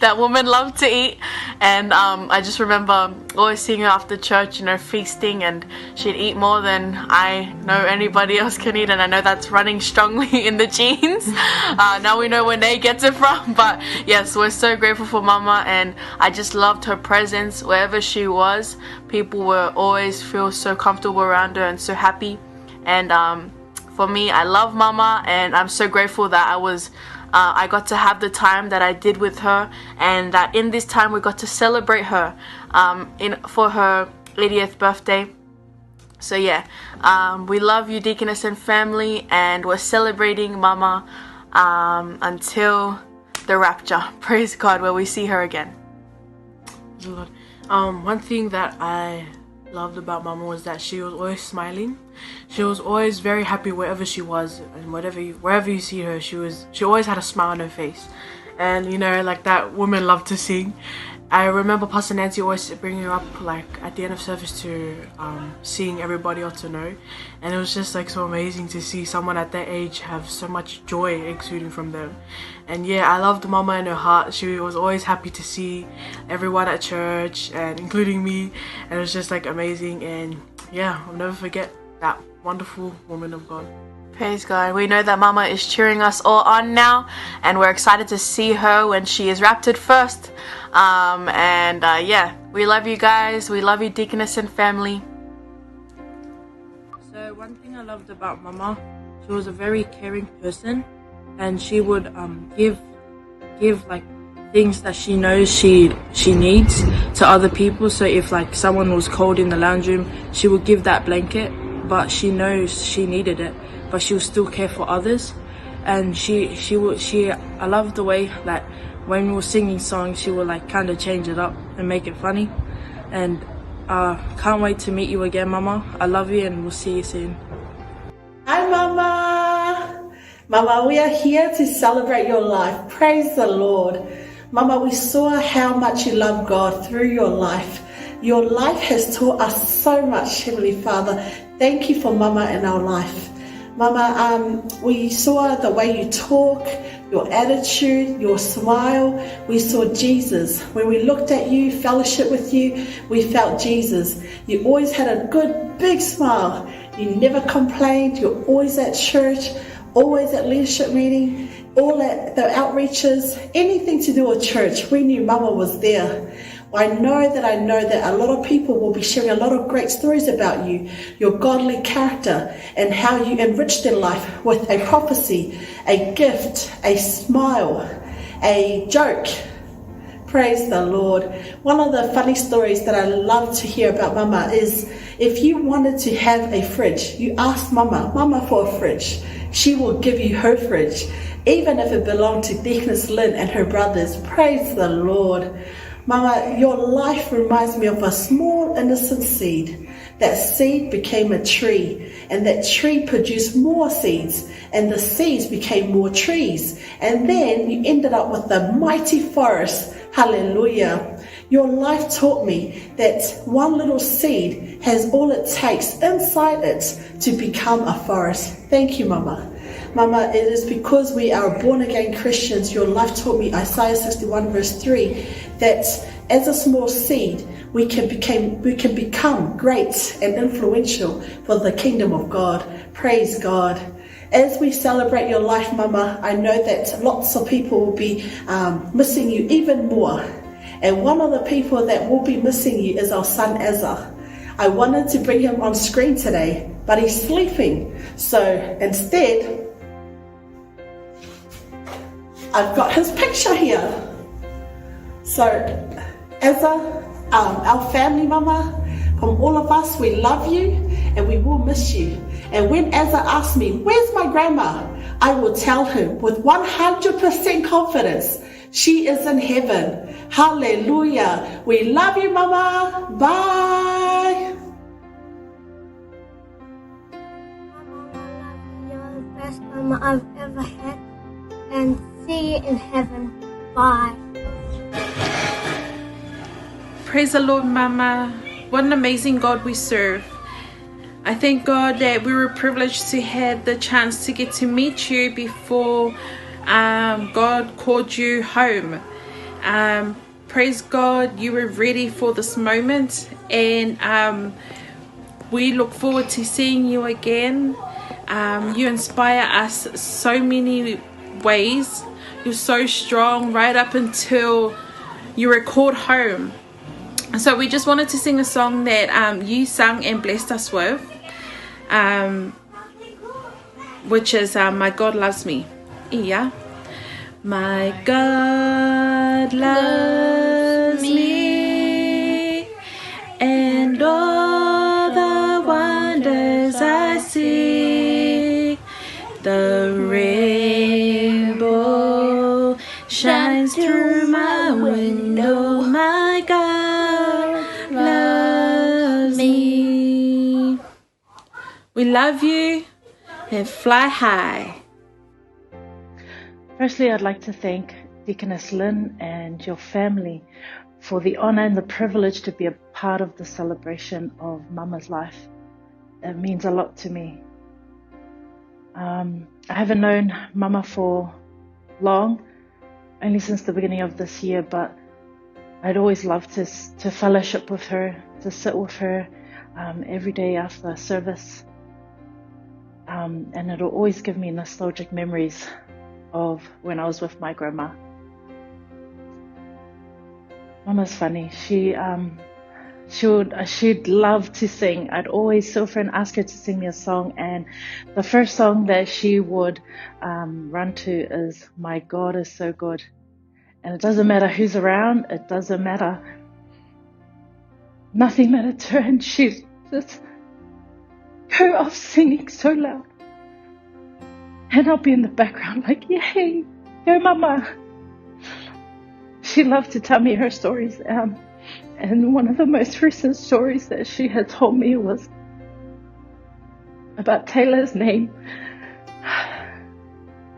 That woman loved to eat, and I just remember always seeing her after church, feasting, and she'd eat more than I know anybody else can eat, and I know that's running strongly in the genes. Now we know where Nate gets it from, but yes, we're so grateful for Mama, and I just loved her presence. Wherever she was, people were always feel so comfortable around her and so happy. And for me, I love Mama, and I'm so grateful that I got to have the time that I did with her, and that in this time we got to celebrate her for her 80th birthday. So yeah, we love you, Deaconess and family, and we're celebrating Mama until the rapture. Praise God, where we see her again. Lord. One thing that I loved about Mama was that she was always smiling. She was always very happy wherever she was, and wherever you see her, she always had a smile on her face. And like that woman loved to sing. I remember Pastor Nancy always bringing her up like at the end of service to sing Everybody Ought to Know, and it was just like so amazing to see someone at that age have so much joy exuding from them. And yeah, I loved Mama in her heart. She was always happy to see everyone at church, and including me, and it was just like amazing. And yeah, I'll never forget that wonderful woman of God. Praise God. We know that Mama is cheering us all on now, and we're excited to see her when she is raptured first. Yeah, we love you guys. We love you, Deaconess and family. So one thing I loved about Mama, she was a very caring person, and she would give like things that she knows she needs to other people. So if like someone was cold in the lounge room, she would give that blanket, but she knows she needed it, but she would still care for others. And I love the way that when we were singing songs, she would like kind of change it up and make it funny. And can't wait to meet you again, Mama. I love you, and we'll see you soon. Hi, Mama. Mama, we are here to celebrate your life. Praise the Lord. Mama, we saw how much you love God through your life. Your life has taught us so much, Heavenly Father. Thank you for Mama in our life. Mama, we saw the way you talk, your attitude, your smile. We saw Jesus. When we looked at you, fellowship with you, we felt Jesus. You always had a good, big smile. You never complained. You're always at church, always at leadership meeting, all at the outreaches, anything to do with church. We knew Mama was there. I know that a lot of people will be sharing a lot of great stories about you, your godly character, and how you enriched their life with a prophecy, a gift, a smile, a joke. Praise the Lord. One of the funny stories that I love to hear about Mama is if you wanted to have a fridge, you ask Mama for a fridge. She will give you her fridge, even if it belonged to Deaconess Lynn and her brothers. Praise the Lord. Mama, your life reminds me of a small innocent seed. That seed became a tree, and that tree produced more seeds, and the seeds became more trees, and then you ended up with the mighty forest. Hallelujah. Your life taught me that one little seed has all it takes inside it to become a forest. Thank you, Mama. Mama, it is because we are born again Christians. Your life taught me Isaiah 61 verse 3 that as a small seed we can become great and influential for the kingdom of God. Praise God. As we celebrate your life, Mama, I know that lots of people will be missing you even more. And one of the people that will be missing you is our son Azza. I wanted to bring him on screen today, but he's sleeping. So instead, I've got his picture here. So Azza, our family, Mama, from all of us, we love you and we will miss you. And when Azza asks me, where's my grandma? I will tell him with 100% confidence, she is in heaven. Hallelujah. We love you, Mama. Bye. You're the best Mama I've ever had. And see you in heaven. Bye. Praise the Lord, Mama. What an amazing God we serve. I thank God that we were privileged to have the chance to get to meet you before God called you home. Praise God, you were ready for this moment, and we look forward to seeing you again. You inspire us so many ways. You're so strong right up until you were called home. So we just wanted to sing a song that you sang and blessed us with, which is My God Loves Me. Yeah. My God loves me, and all the wonders I see. The rainbow shines through my window. My God loves me. We love you and fly high. Firstly, I'd like to thank Deaconess Lynn and your family for the honor and the privilege to be a part of the celebration of Mama's life. It means a lot to me. I haven't known Mama for long, only since the beginning of this year, but I'd always loved to fellowship with her, to sit with her every day after service. And it'll always give me nostalgic memories of when I was with my grandma. Mama's funny. She'd love to sing. I'd always sit with her and ask her to sing me a song, and the first song that she would run to is My God Is So Good. And it doesn't matter who's around, it doesn't matter. Nothing mattered to her, and she'd just go off singing so loud. And I'll be in the background like, yay, go Mama. She loved to tell me her stories. And one of the most recent stories that she had told me was about Taylor's name.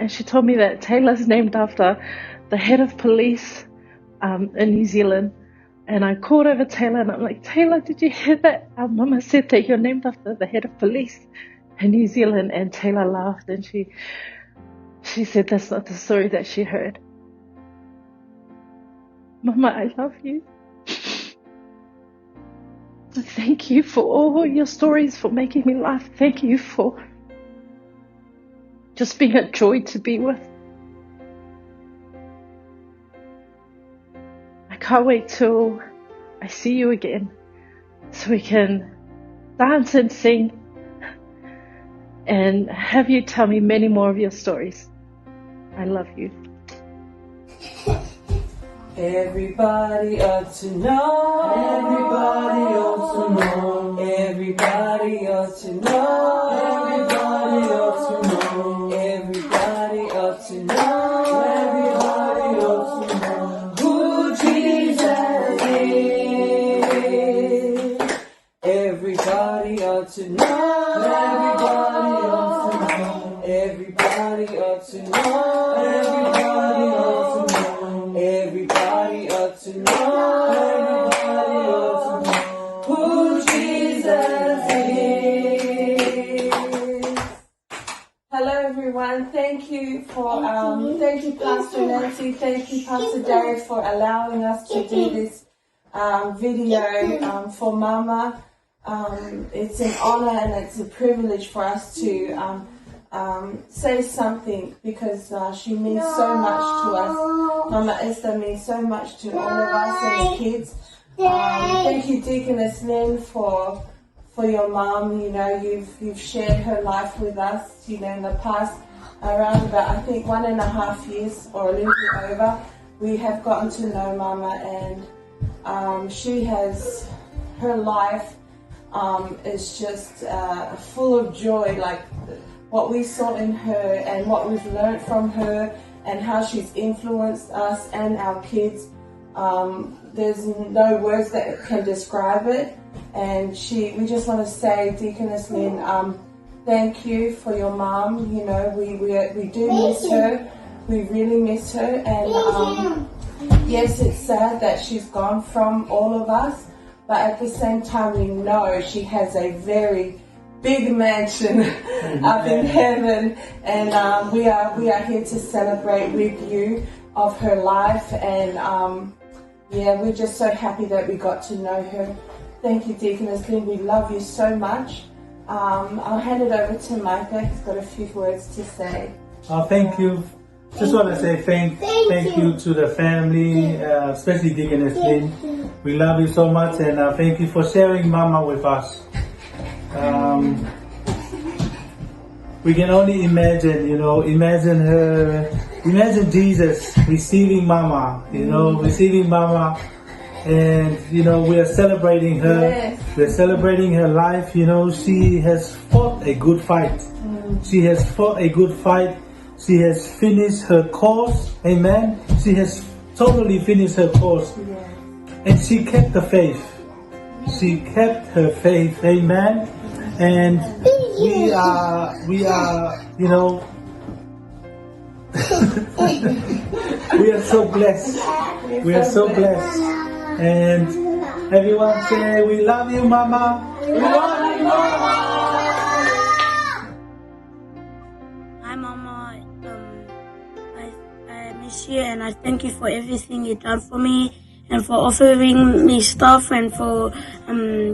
And she told me that Taylor's named after the head of police in New Zealand. And I called over Taylor and I'm like, Taylor, did you hear that? Our Mama said that you're named after the head of police in New Zealand. And Taylor laughed and she said that's not the story that she heard. Mama, I love you. Thank you for all your stories, for making me laugh. Thank you for just being a joy to be with. I can't wait till I see you again so we can dance and sing and have you tell me many more of your stories. I love you. Everybody ought to know. Everybody ought to know. Everybody ought to know. Everybody ought to know. Everybody ought to know. Everybody ought to know who Jesus is. Everybody ought to know. Everybody ought to know. Everybody ought to know. Everybody ought to know. Everybody ought to know, everybody ought to know who Jesus Hello everyone. Thank you for thank you Pastor Nancy, thank you Pastor Dave for allowing us to do this video for Mama. It's an honor and it's a privilege for us to say something because she means so much to us. Mama Esther means so much to all of us and the kids. Thank you Deaconess Lynn for your mom. You know, you've shared her life with us, you know, in the past around about I think 1.5 years or a little bit over. We have gotten to know Mama, and she has, her life is just full of joy, like what we saw in her and what we've learned from her and how she's influenced us and our kids. There's no words that can describe it. And we just want to say, Deaconess Lynn, thank you for your mom. You know, we do miss her. We really miss her. And yes, it's sad that she's gone from all of us, but at the same time, we know she has a very big mansion up in heaven, and we are here to celebrate with you of her life. And yeah, we're just so happy that we got to know her. Thank you, Deaconess Lynn. We love you so much. I'll hand it over to Micah. He's got a few words to say. Thank you. Just want to say thank you to the family, especially Deaconess Lynn. We love you so much, and thank you for sharing Mama with us. We can only imagine, you know, imagine Jesus receiving Mama, you know, receiving Mama. And, you know, we are celebrating her. Yes. We're celebrating her life. You know, she has fought a good fight. She has fought a good fight. She has finished her course. Amen. She has totally finished her course. Yes. And she kept the faith. She kept her faith. Amen. And we are, you know, we are so blessed. We are so blessed. And everyone say, we love you, Mama. We love you, Mama. Hi, Mama. I miss you, and I thank you for everything you've done for me, and for offering me stuff, and for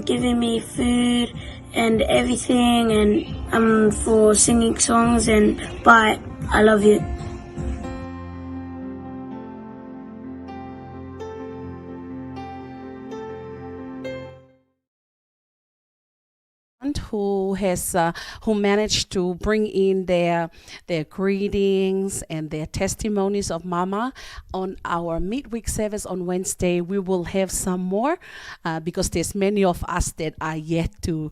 giving me food and everything, and for singing songs. And bye. I love you. Who managed to bring in their greetings and their testimonies of Mama on our midweek service on Wednesday. We will have some more because there's many of us that are yet to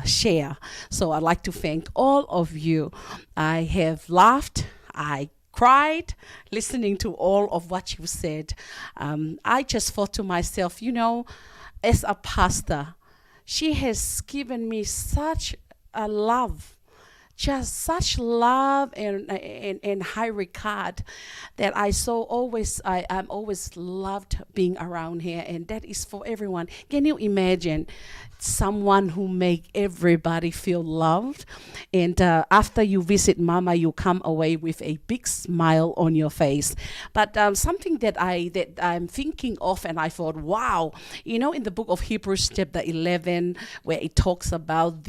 share. So I'd like to thank all of you. I have laughed. I cried listening to all of what you said. I just thought to myself, you know, as a pastor, she has given me such a love, just such love and high regard that I'm always loved being around here, and that is for everyone. Can you imagine someone who make everybody feel loved? And after you visit Mama, you come away with a big smile on your face. But something that I'm thinking of, and I thought, wow, you know, in the book of Hebrews chapter 11, where it talks about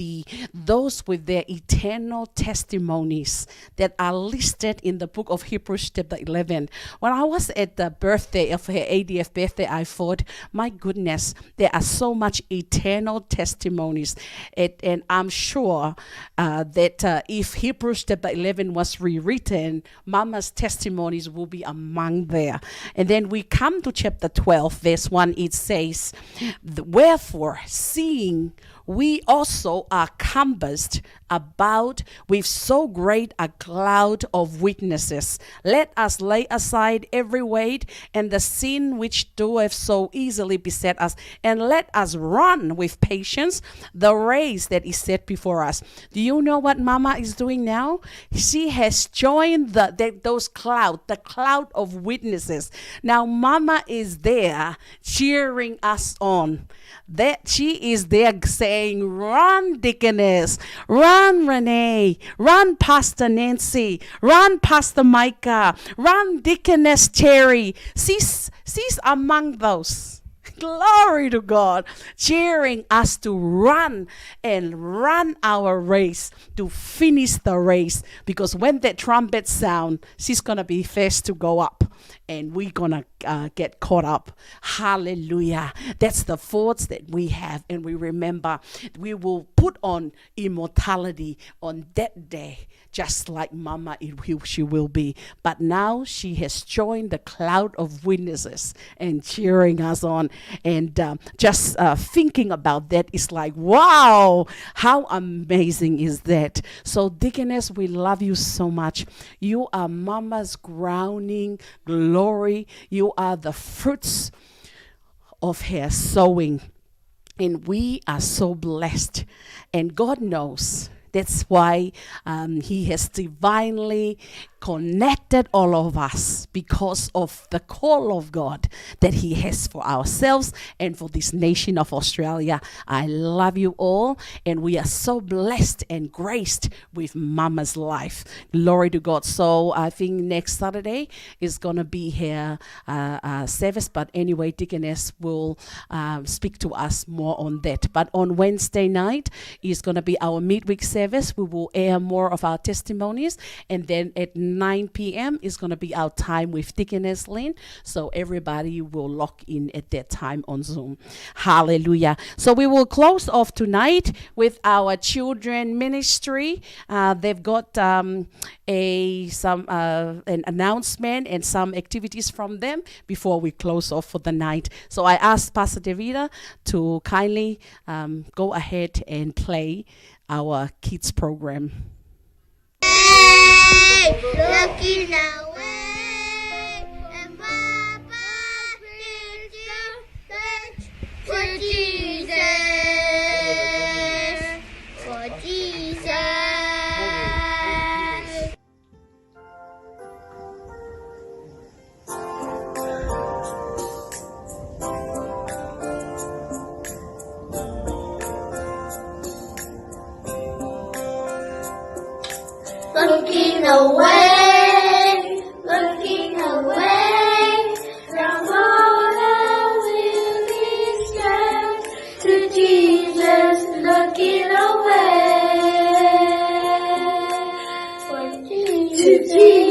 those with their eternal testimonies that are listed in the book of Hebrews chapter 11. When I was at the birthday of her 80th birthday, I thought, my goodness, there are so much eternal testimonies, and I'm sure that if Hebrews chapter 11 was rewritten, Mama's testimonies will be among there. And then we come to chapter 12, verse 1. It says, wherefore, seeing we also are compassed about with so great a cloud of witnesses, let us lay aside every weight and the sin which doeth so easily beset us, and let us run with patience the race that is set before us. Do you know what Mama is doing now? She has joined the cloud of witnesses. Now Mama is there cheering us on. That she is there saying, saying, run, Deaconess, run, Renee, run, Pastor Nancy, run, Pastor Micah, run, Deaconess Terry. She's among those. Glory to God, cheering us to run our race, to finish the race. Because when that trumpet sound, she's going to be first to go up. And we're going to get caught up. Hallelujah. That's the thoughts that we have. And we remember we will put on immortality on that day, just like Mama, she will be. But now she has joined the cloud of witnesses and cheering us on. And just thinking about that is like, wow, how amazing is that? So Deaconess, we love you so much. You are Mama's crowning glory. You are the fruits of her sowing. And we are so blessed. And God knows. That's why he has divinely connected all of us because of the call of God that he has for ourselves and for this nation of Australia. I love you all, and we are so blessed and graced with Mama's life. Glory to God. So I think next Saturday is going to be her service, but anyway, Deaconess will speak to us more on that. But on Wednesday night is going to be our midweek service. We will air more of our testimonies, and then at 9 p.m. is going to be our time with Deaconess Lynn. So everybody will lock in at that time on Zoom. Hallelujah. So we will close off tonight with our children ministry. They've got an announcement and some activities from them before we close off for the night. So I asked Pastor Davida to kindly go ahead and play our kids program. Looking away, and Papa for Jesus, for Jesus. Looking away, from all that will be scared to Jesus, looking away to Jesus.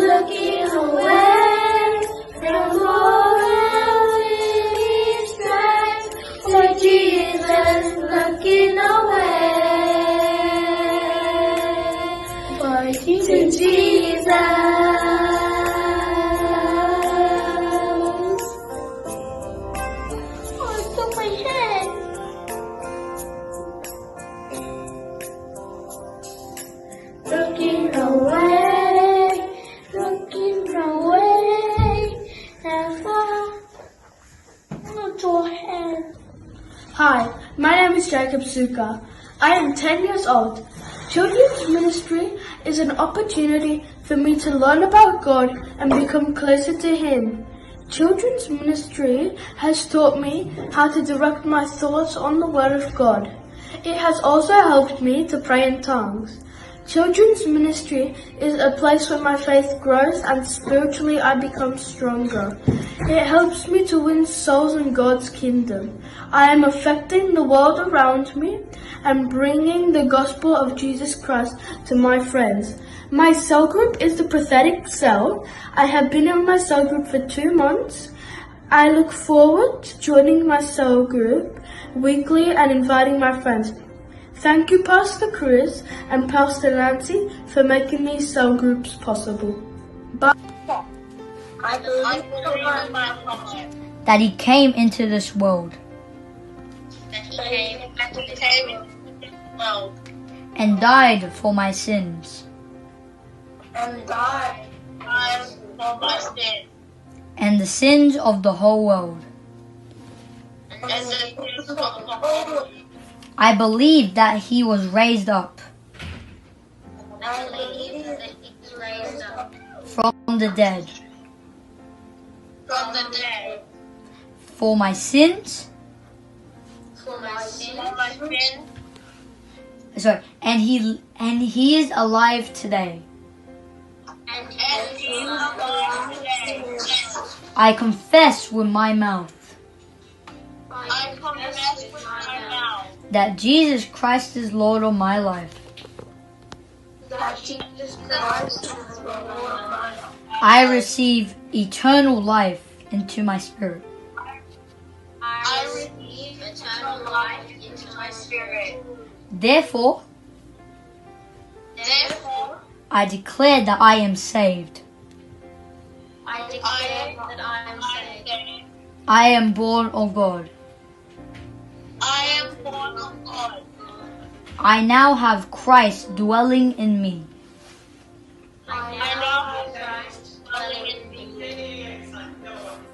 Looking away from all that we strive for Jesus, looking away to Jesus. Oh, it's on my head. Looking away, and far not your head. Hi, my name is Jacob Suka. I am 10 years old. Children's ministry is an opportunity for me to learn about God and become closer to Him. Children's ministry has taught me how to direct my thoughts on the Word of God. It has also helped me to pray in tongues. Children's ministry is a place where my faith grows and spiritually I become stronger. It helps me to win souls in God's kingdom. I am affecting the world around me and bringing the gospel of Jesus Christ to my friends. My cell group is the Prophetic Cell. I have been in my cell group for 2 months. I look forward to joining my cell group weekly and inviting my friends. Thank you, Pastor Chris and Pastor Nancy, for making these cell groups possible. Bye. That He came into this world and died for my sins and the sins of the whole world. I believe that he was raised up from the dead for my sins. Sorry, and he is alive today. I confess with my mouth that Jesus Christ is Lord of my life. I receive eternal life into my spirit. Therefore, I declare that I am saved. I am born of God. I now have Christ dwelling in me.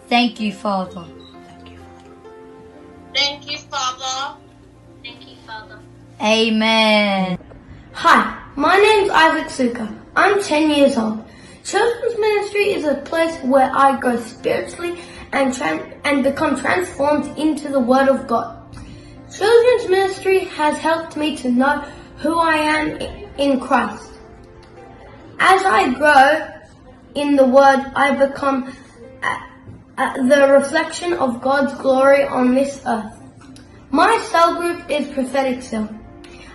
Thank you, Father. Thank you, Father. Thank you, Father. Amen. Hi, my name's Isaac Suka. I'm 10 years old. Children's ministry is a place where I grow spiritually and become transformed into the Word of God. Children's ministry has helped me to know who I am in Christ. As I grow in the Word, I become the reflection of God's glory on this earth. My cell group is Prophetic Cell.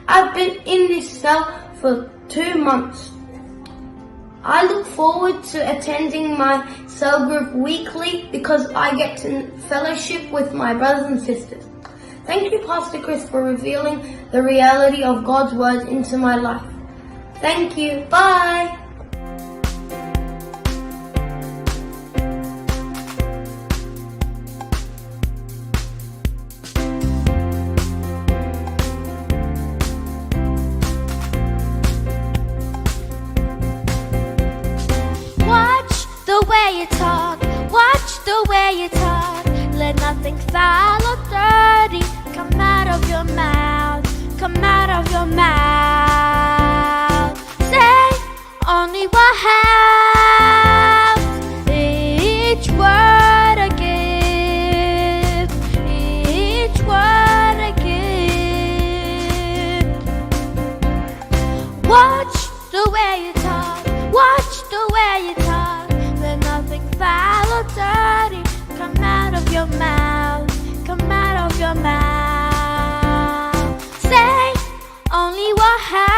I've been in this cell for 2 months. I look forward to attending my cell group weekly because I get to fellowship with my brothers and sisters. Thank you, Pastor Chris, for revealing the reality of God's Word into my life. Thank you. Bye. Watch the way you talk, watch the way you talk. Let nothing foul or dirty come out of your mouth, come out of your mouth. Say only what helps. Each word I give, each word I give. Watch the way you talk, watch the way you talk. Let nothing foul or dirty come out of your mouth, come out of your mouth. Say only what helps.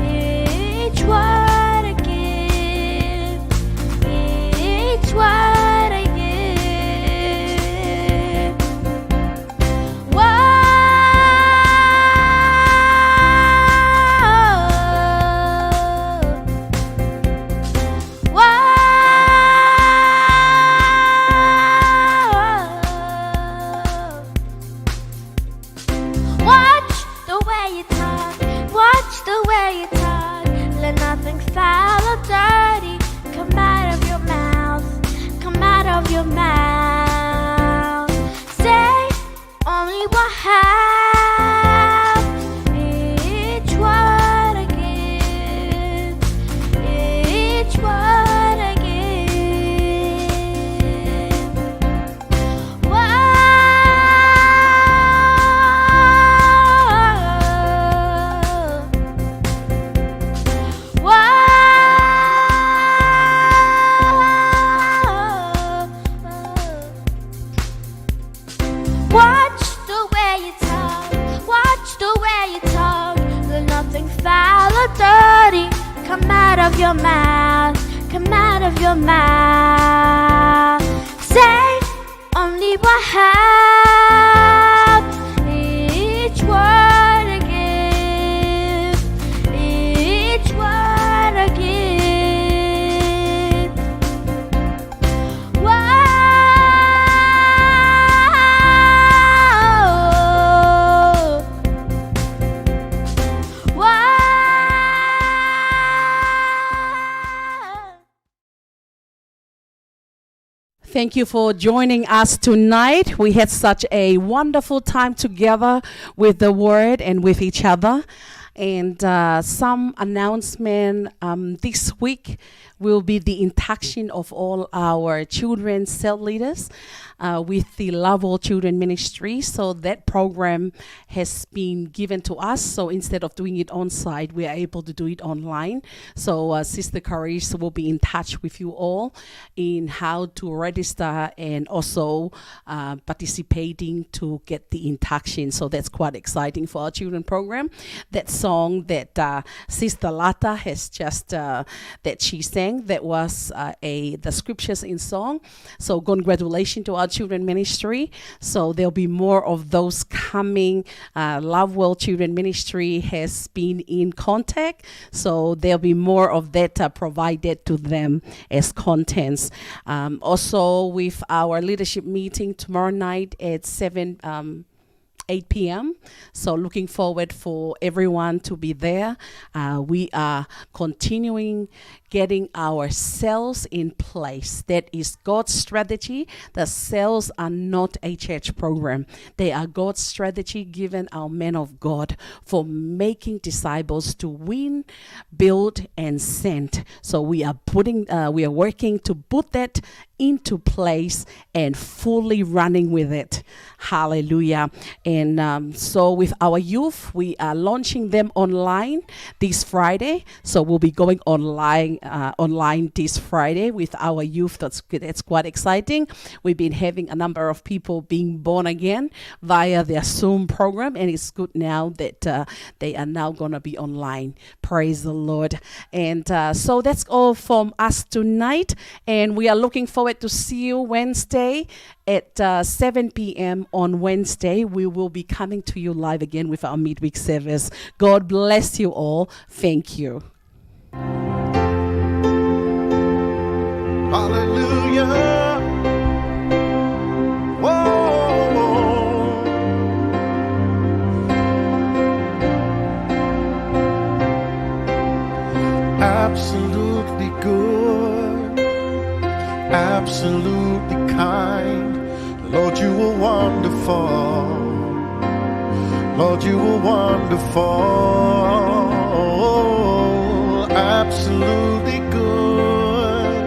Each word I give, each word I give. Watch the way you talk, watch the way you talk. Let nothing foul or dirty come out of your mouth, come out of your mouth. Say only what helps. Each word I give, each word I give. Watch the way you talk, watch the way you talk. Let nothing foul or dirty come out of your mouth, come out of your mouth. Say only what helps. Each word I give, each word I give. Thank you for joining us tonight. We had such a wonderful time together with the Word and with each other. And some announcement this week will be the induction of all our children's cell leaders with the Love All Children Ministry. So that program has been given to us. So instead of doing it on site, we are able to do it online. So Sister Carice will be in touch with you all in how to register and also participating to get the induction. So that's quite exciting for our children program. That song that Sister Lata has just that she sang, that was the scriptures in song. So congratulations to our children ministry. So there'll be more of those coming. Love Well Children Ministry has been in contact, so there'll be more of that provided to them as contents. Also with our leadership meeting tomorrow night at 8 p.m. So looking forward for everyone to be there. We are continuing getting our cells in place. That is God's strategy. The cells are not a church program. They are God's strategy given our men of God for making disciples to win, build, and send. So we are working to put that into place and fully running with it. Hallelujah. And so with our youth, we are launching them online this Friday. So we'll be going online this Friday with our youth. That's quite exciting. We've been having a number of people being born again via their Zoom program, and it's good now that they are now going to be online. Praise the Lord. And so that's all from us tonight, and we are looking forward to see you Wednesday at 7 p.m. on Wednesday. We will be coming to you live again with our midweek service. God bless you all. Thank you. Hallelujah. Whoa. Absolutely good. Absolutely kind. Lord, you are wonderful. Lord, you are wonderful. Absolutely good.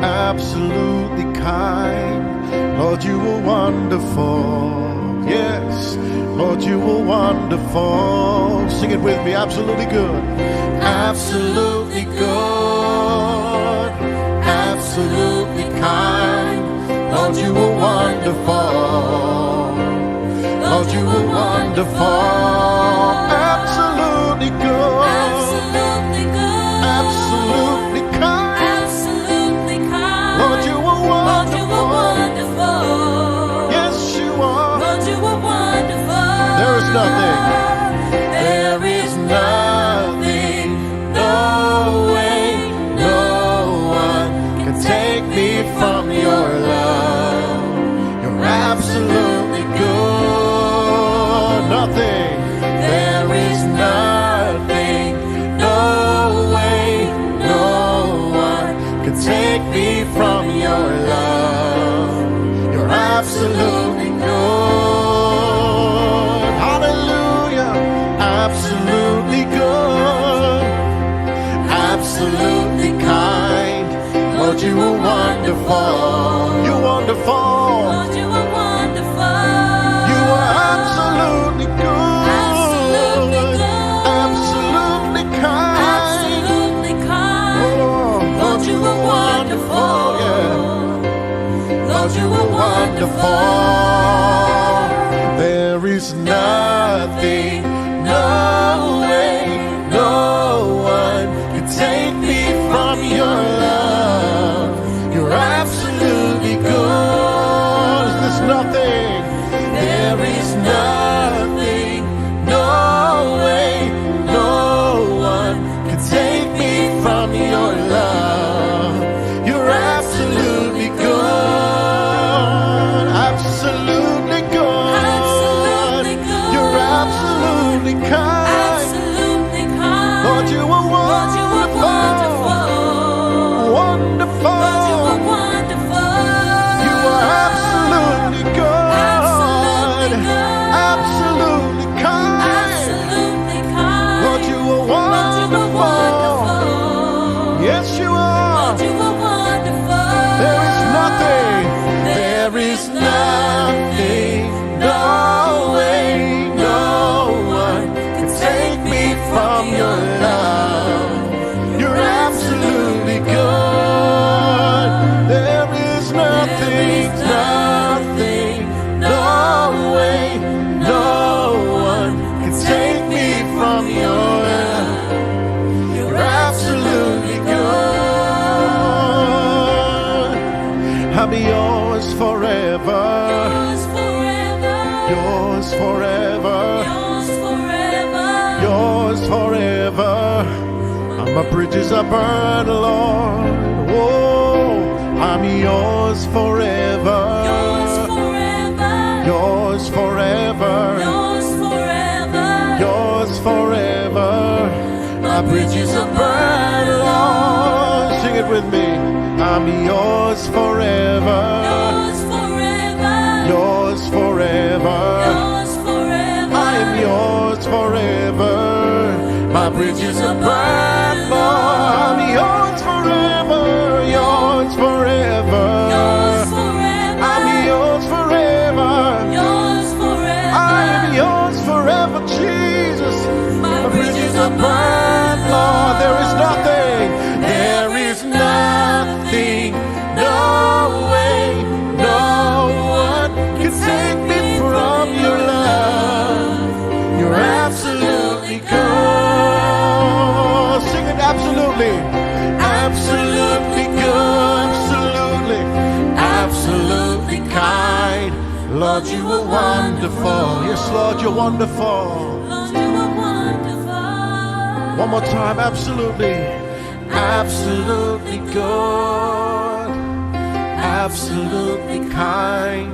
Absolutely kind. Lord, you are wonderful. Yes, Lord, you are wonderful. Sing it with me. Absolutely good. Absolutely good. Absolutely kind. Lord, you are wonderful. Lord, you are wonderful. Absolutely good. Absolutely good. Absolutely kind. Absolutely kind. Lord, you are wonderful. Lord, you are wonderful. Yes, you are. Lord, you are wonderful. There is nothing. There is nothing. No way. No one can take me from your love. You're absolutely good. Nothing. There is nothing. No way. No one can take me from your love. You're absolutely good. Hallelujah. Absolutely good. Absolutely kind. Lord, you are wonderful. You're wonderful. Lord, you are wonderful. You are absolutely good. Absolutely good. Absolutely kind. Absolutely kind. Oh, Lord, you are wonderful. Yeah. Lord, you are wonderful. There is nothing, no way, no one can take me from your love. You're absolutely good. There's nothing. There is nothing, no way, no one can take me from your love. You're absolutely good. Absolutely from your love. You're absolutely good. There is nothing, no way, no one can take me from your love. You're absolutely good. I'll be yours forever. Yours forever. Yours forever. My bridges are burned, Lord. Oh, I'm yours forever. Yours forever. Yours forever. Yours forever. Yours forever. My bridges are burned, Lord. Sing it with me. I'm yours forever. Yours forever. Yours forever. Yours forever. I am yours forever. My bridges are burned, Lord. I'm yours forever. Yours forever. Yours forever. I'm yours forever. Yours forever. I am yours forever, Jesus. My bridges are burned, Lord. There is nothing. There is nothing. No way. No one can take me from your love. You're absolutely good. Sing it, absolutely. Absolutely good. Absolutely. Absolutely kind. Lord, you are wonderful. Yes, Lord, you're wonderful. Lord, you are wonderful. One more time, absolutely. Absolutely good. Absolutely kind.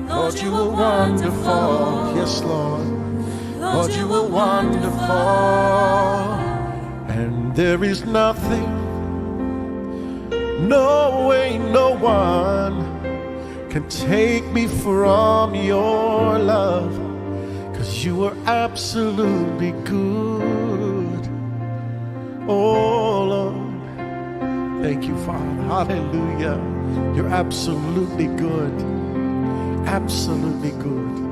Lord, you are wonderful. Yes, Lord. Lord, you are wonderful. And there is nothing, no way, no one can take me from your love, 'cause you are absolutely good. Oh Lord, thank you, Father. Hallelujah. You're absolutely good. Absolutely good.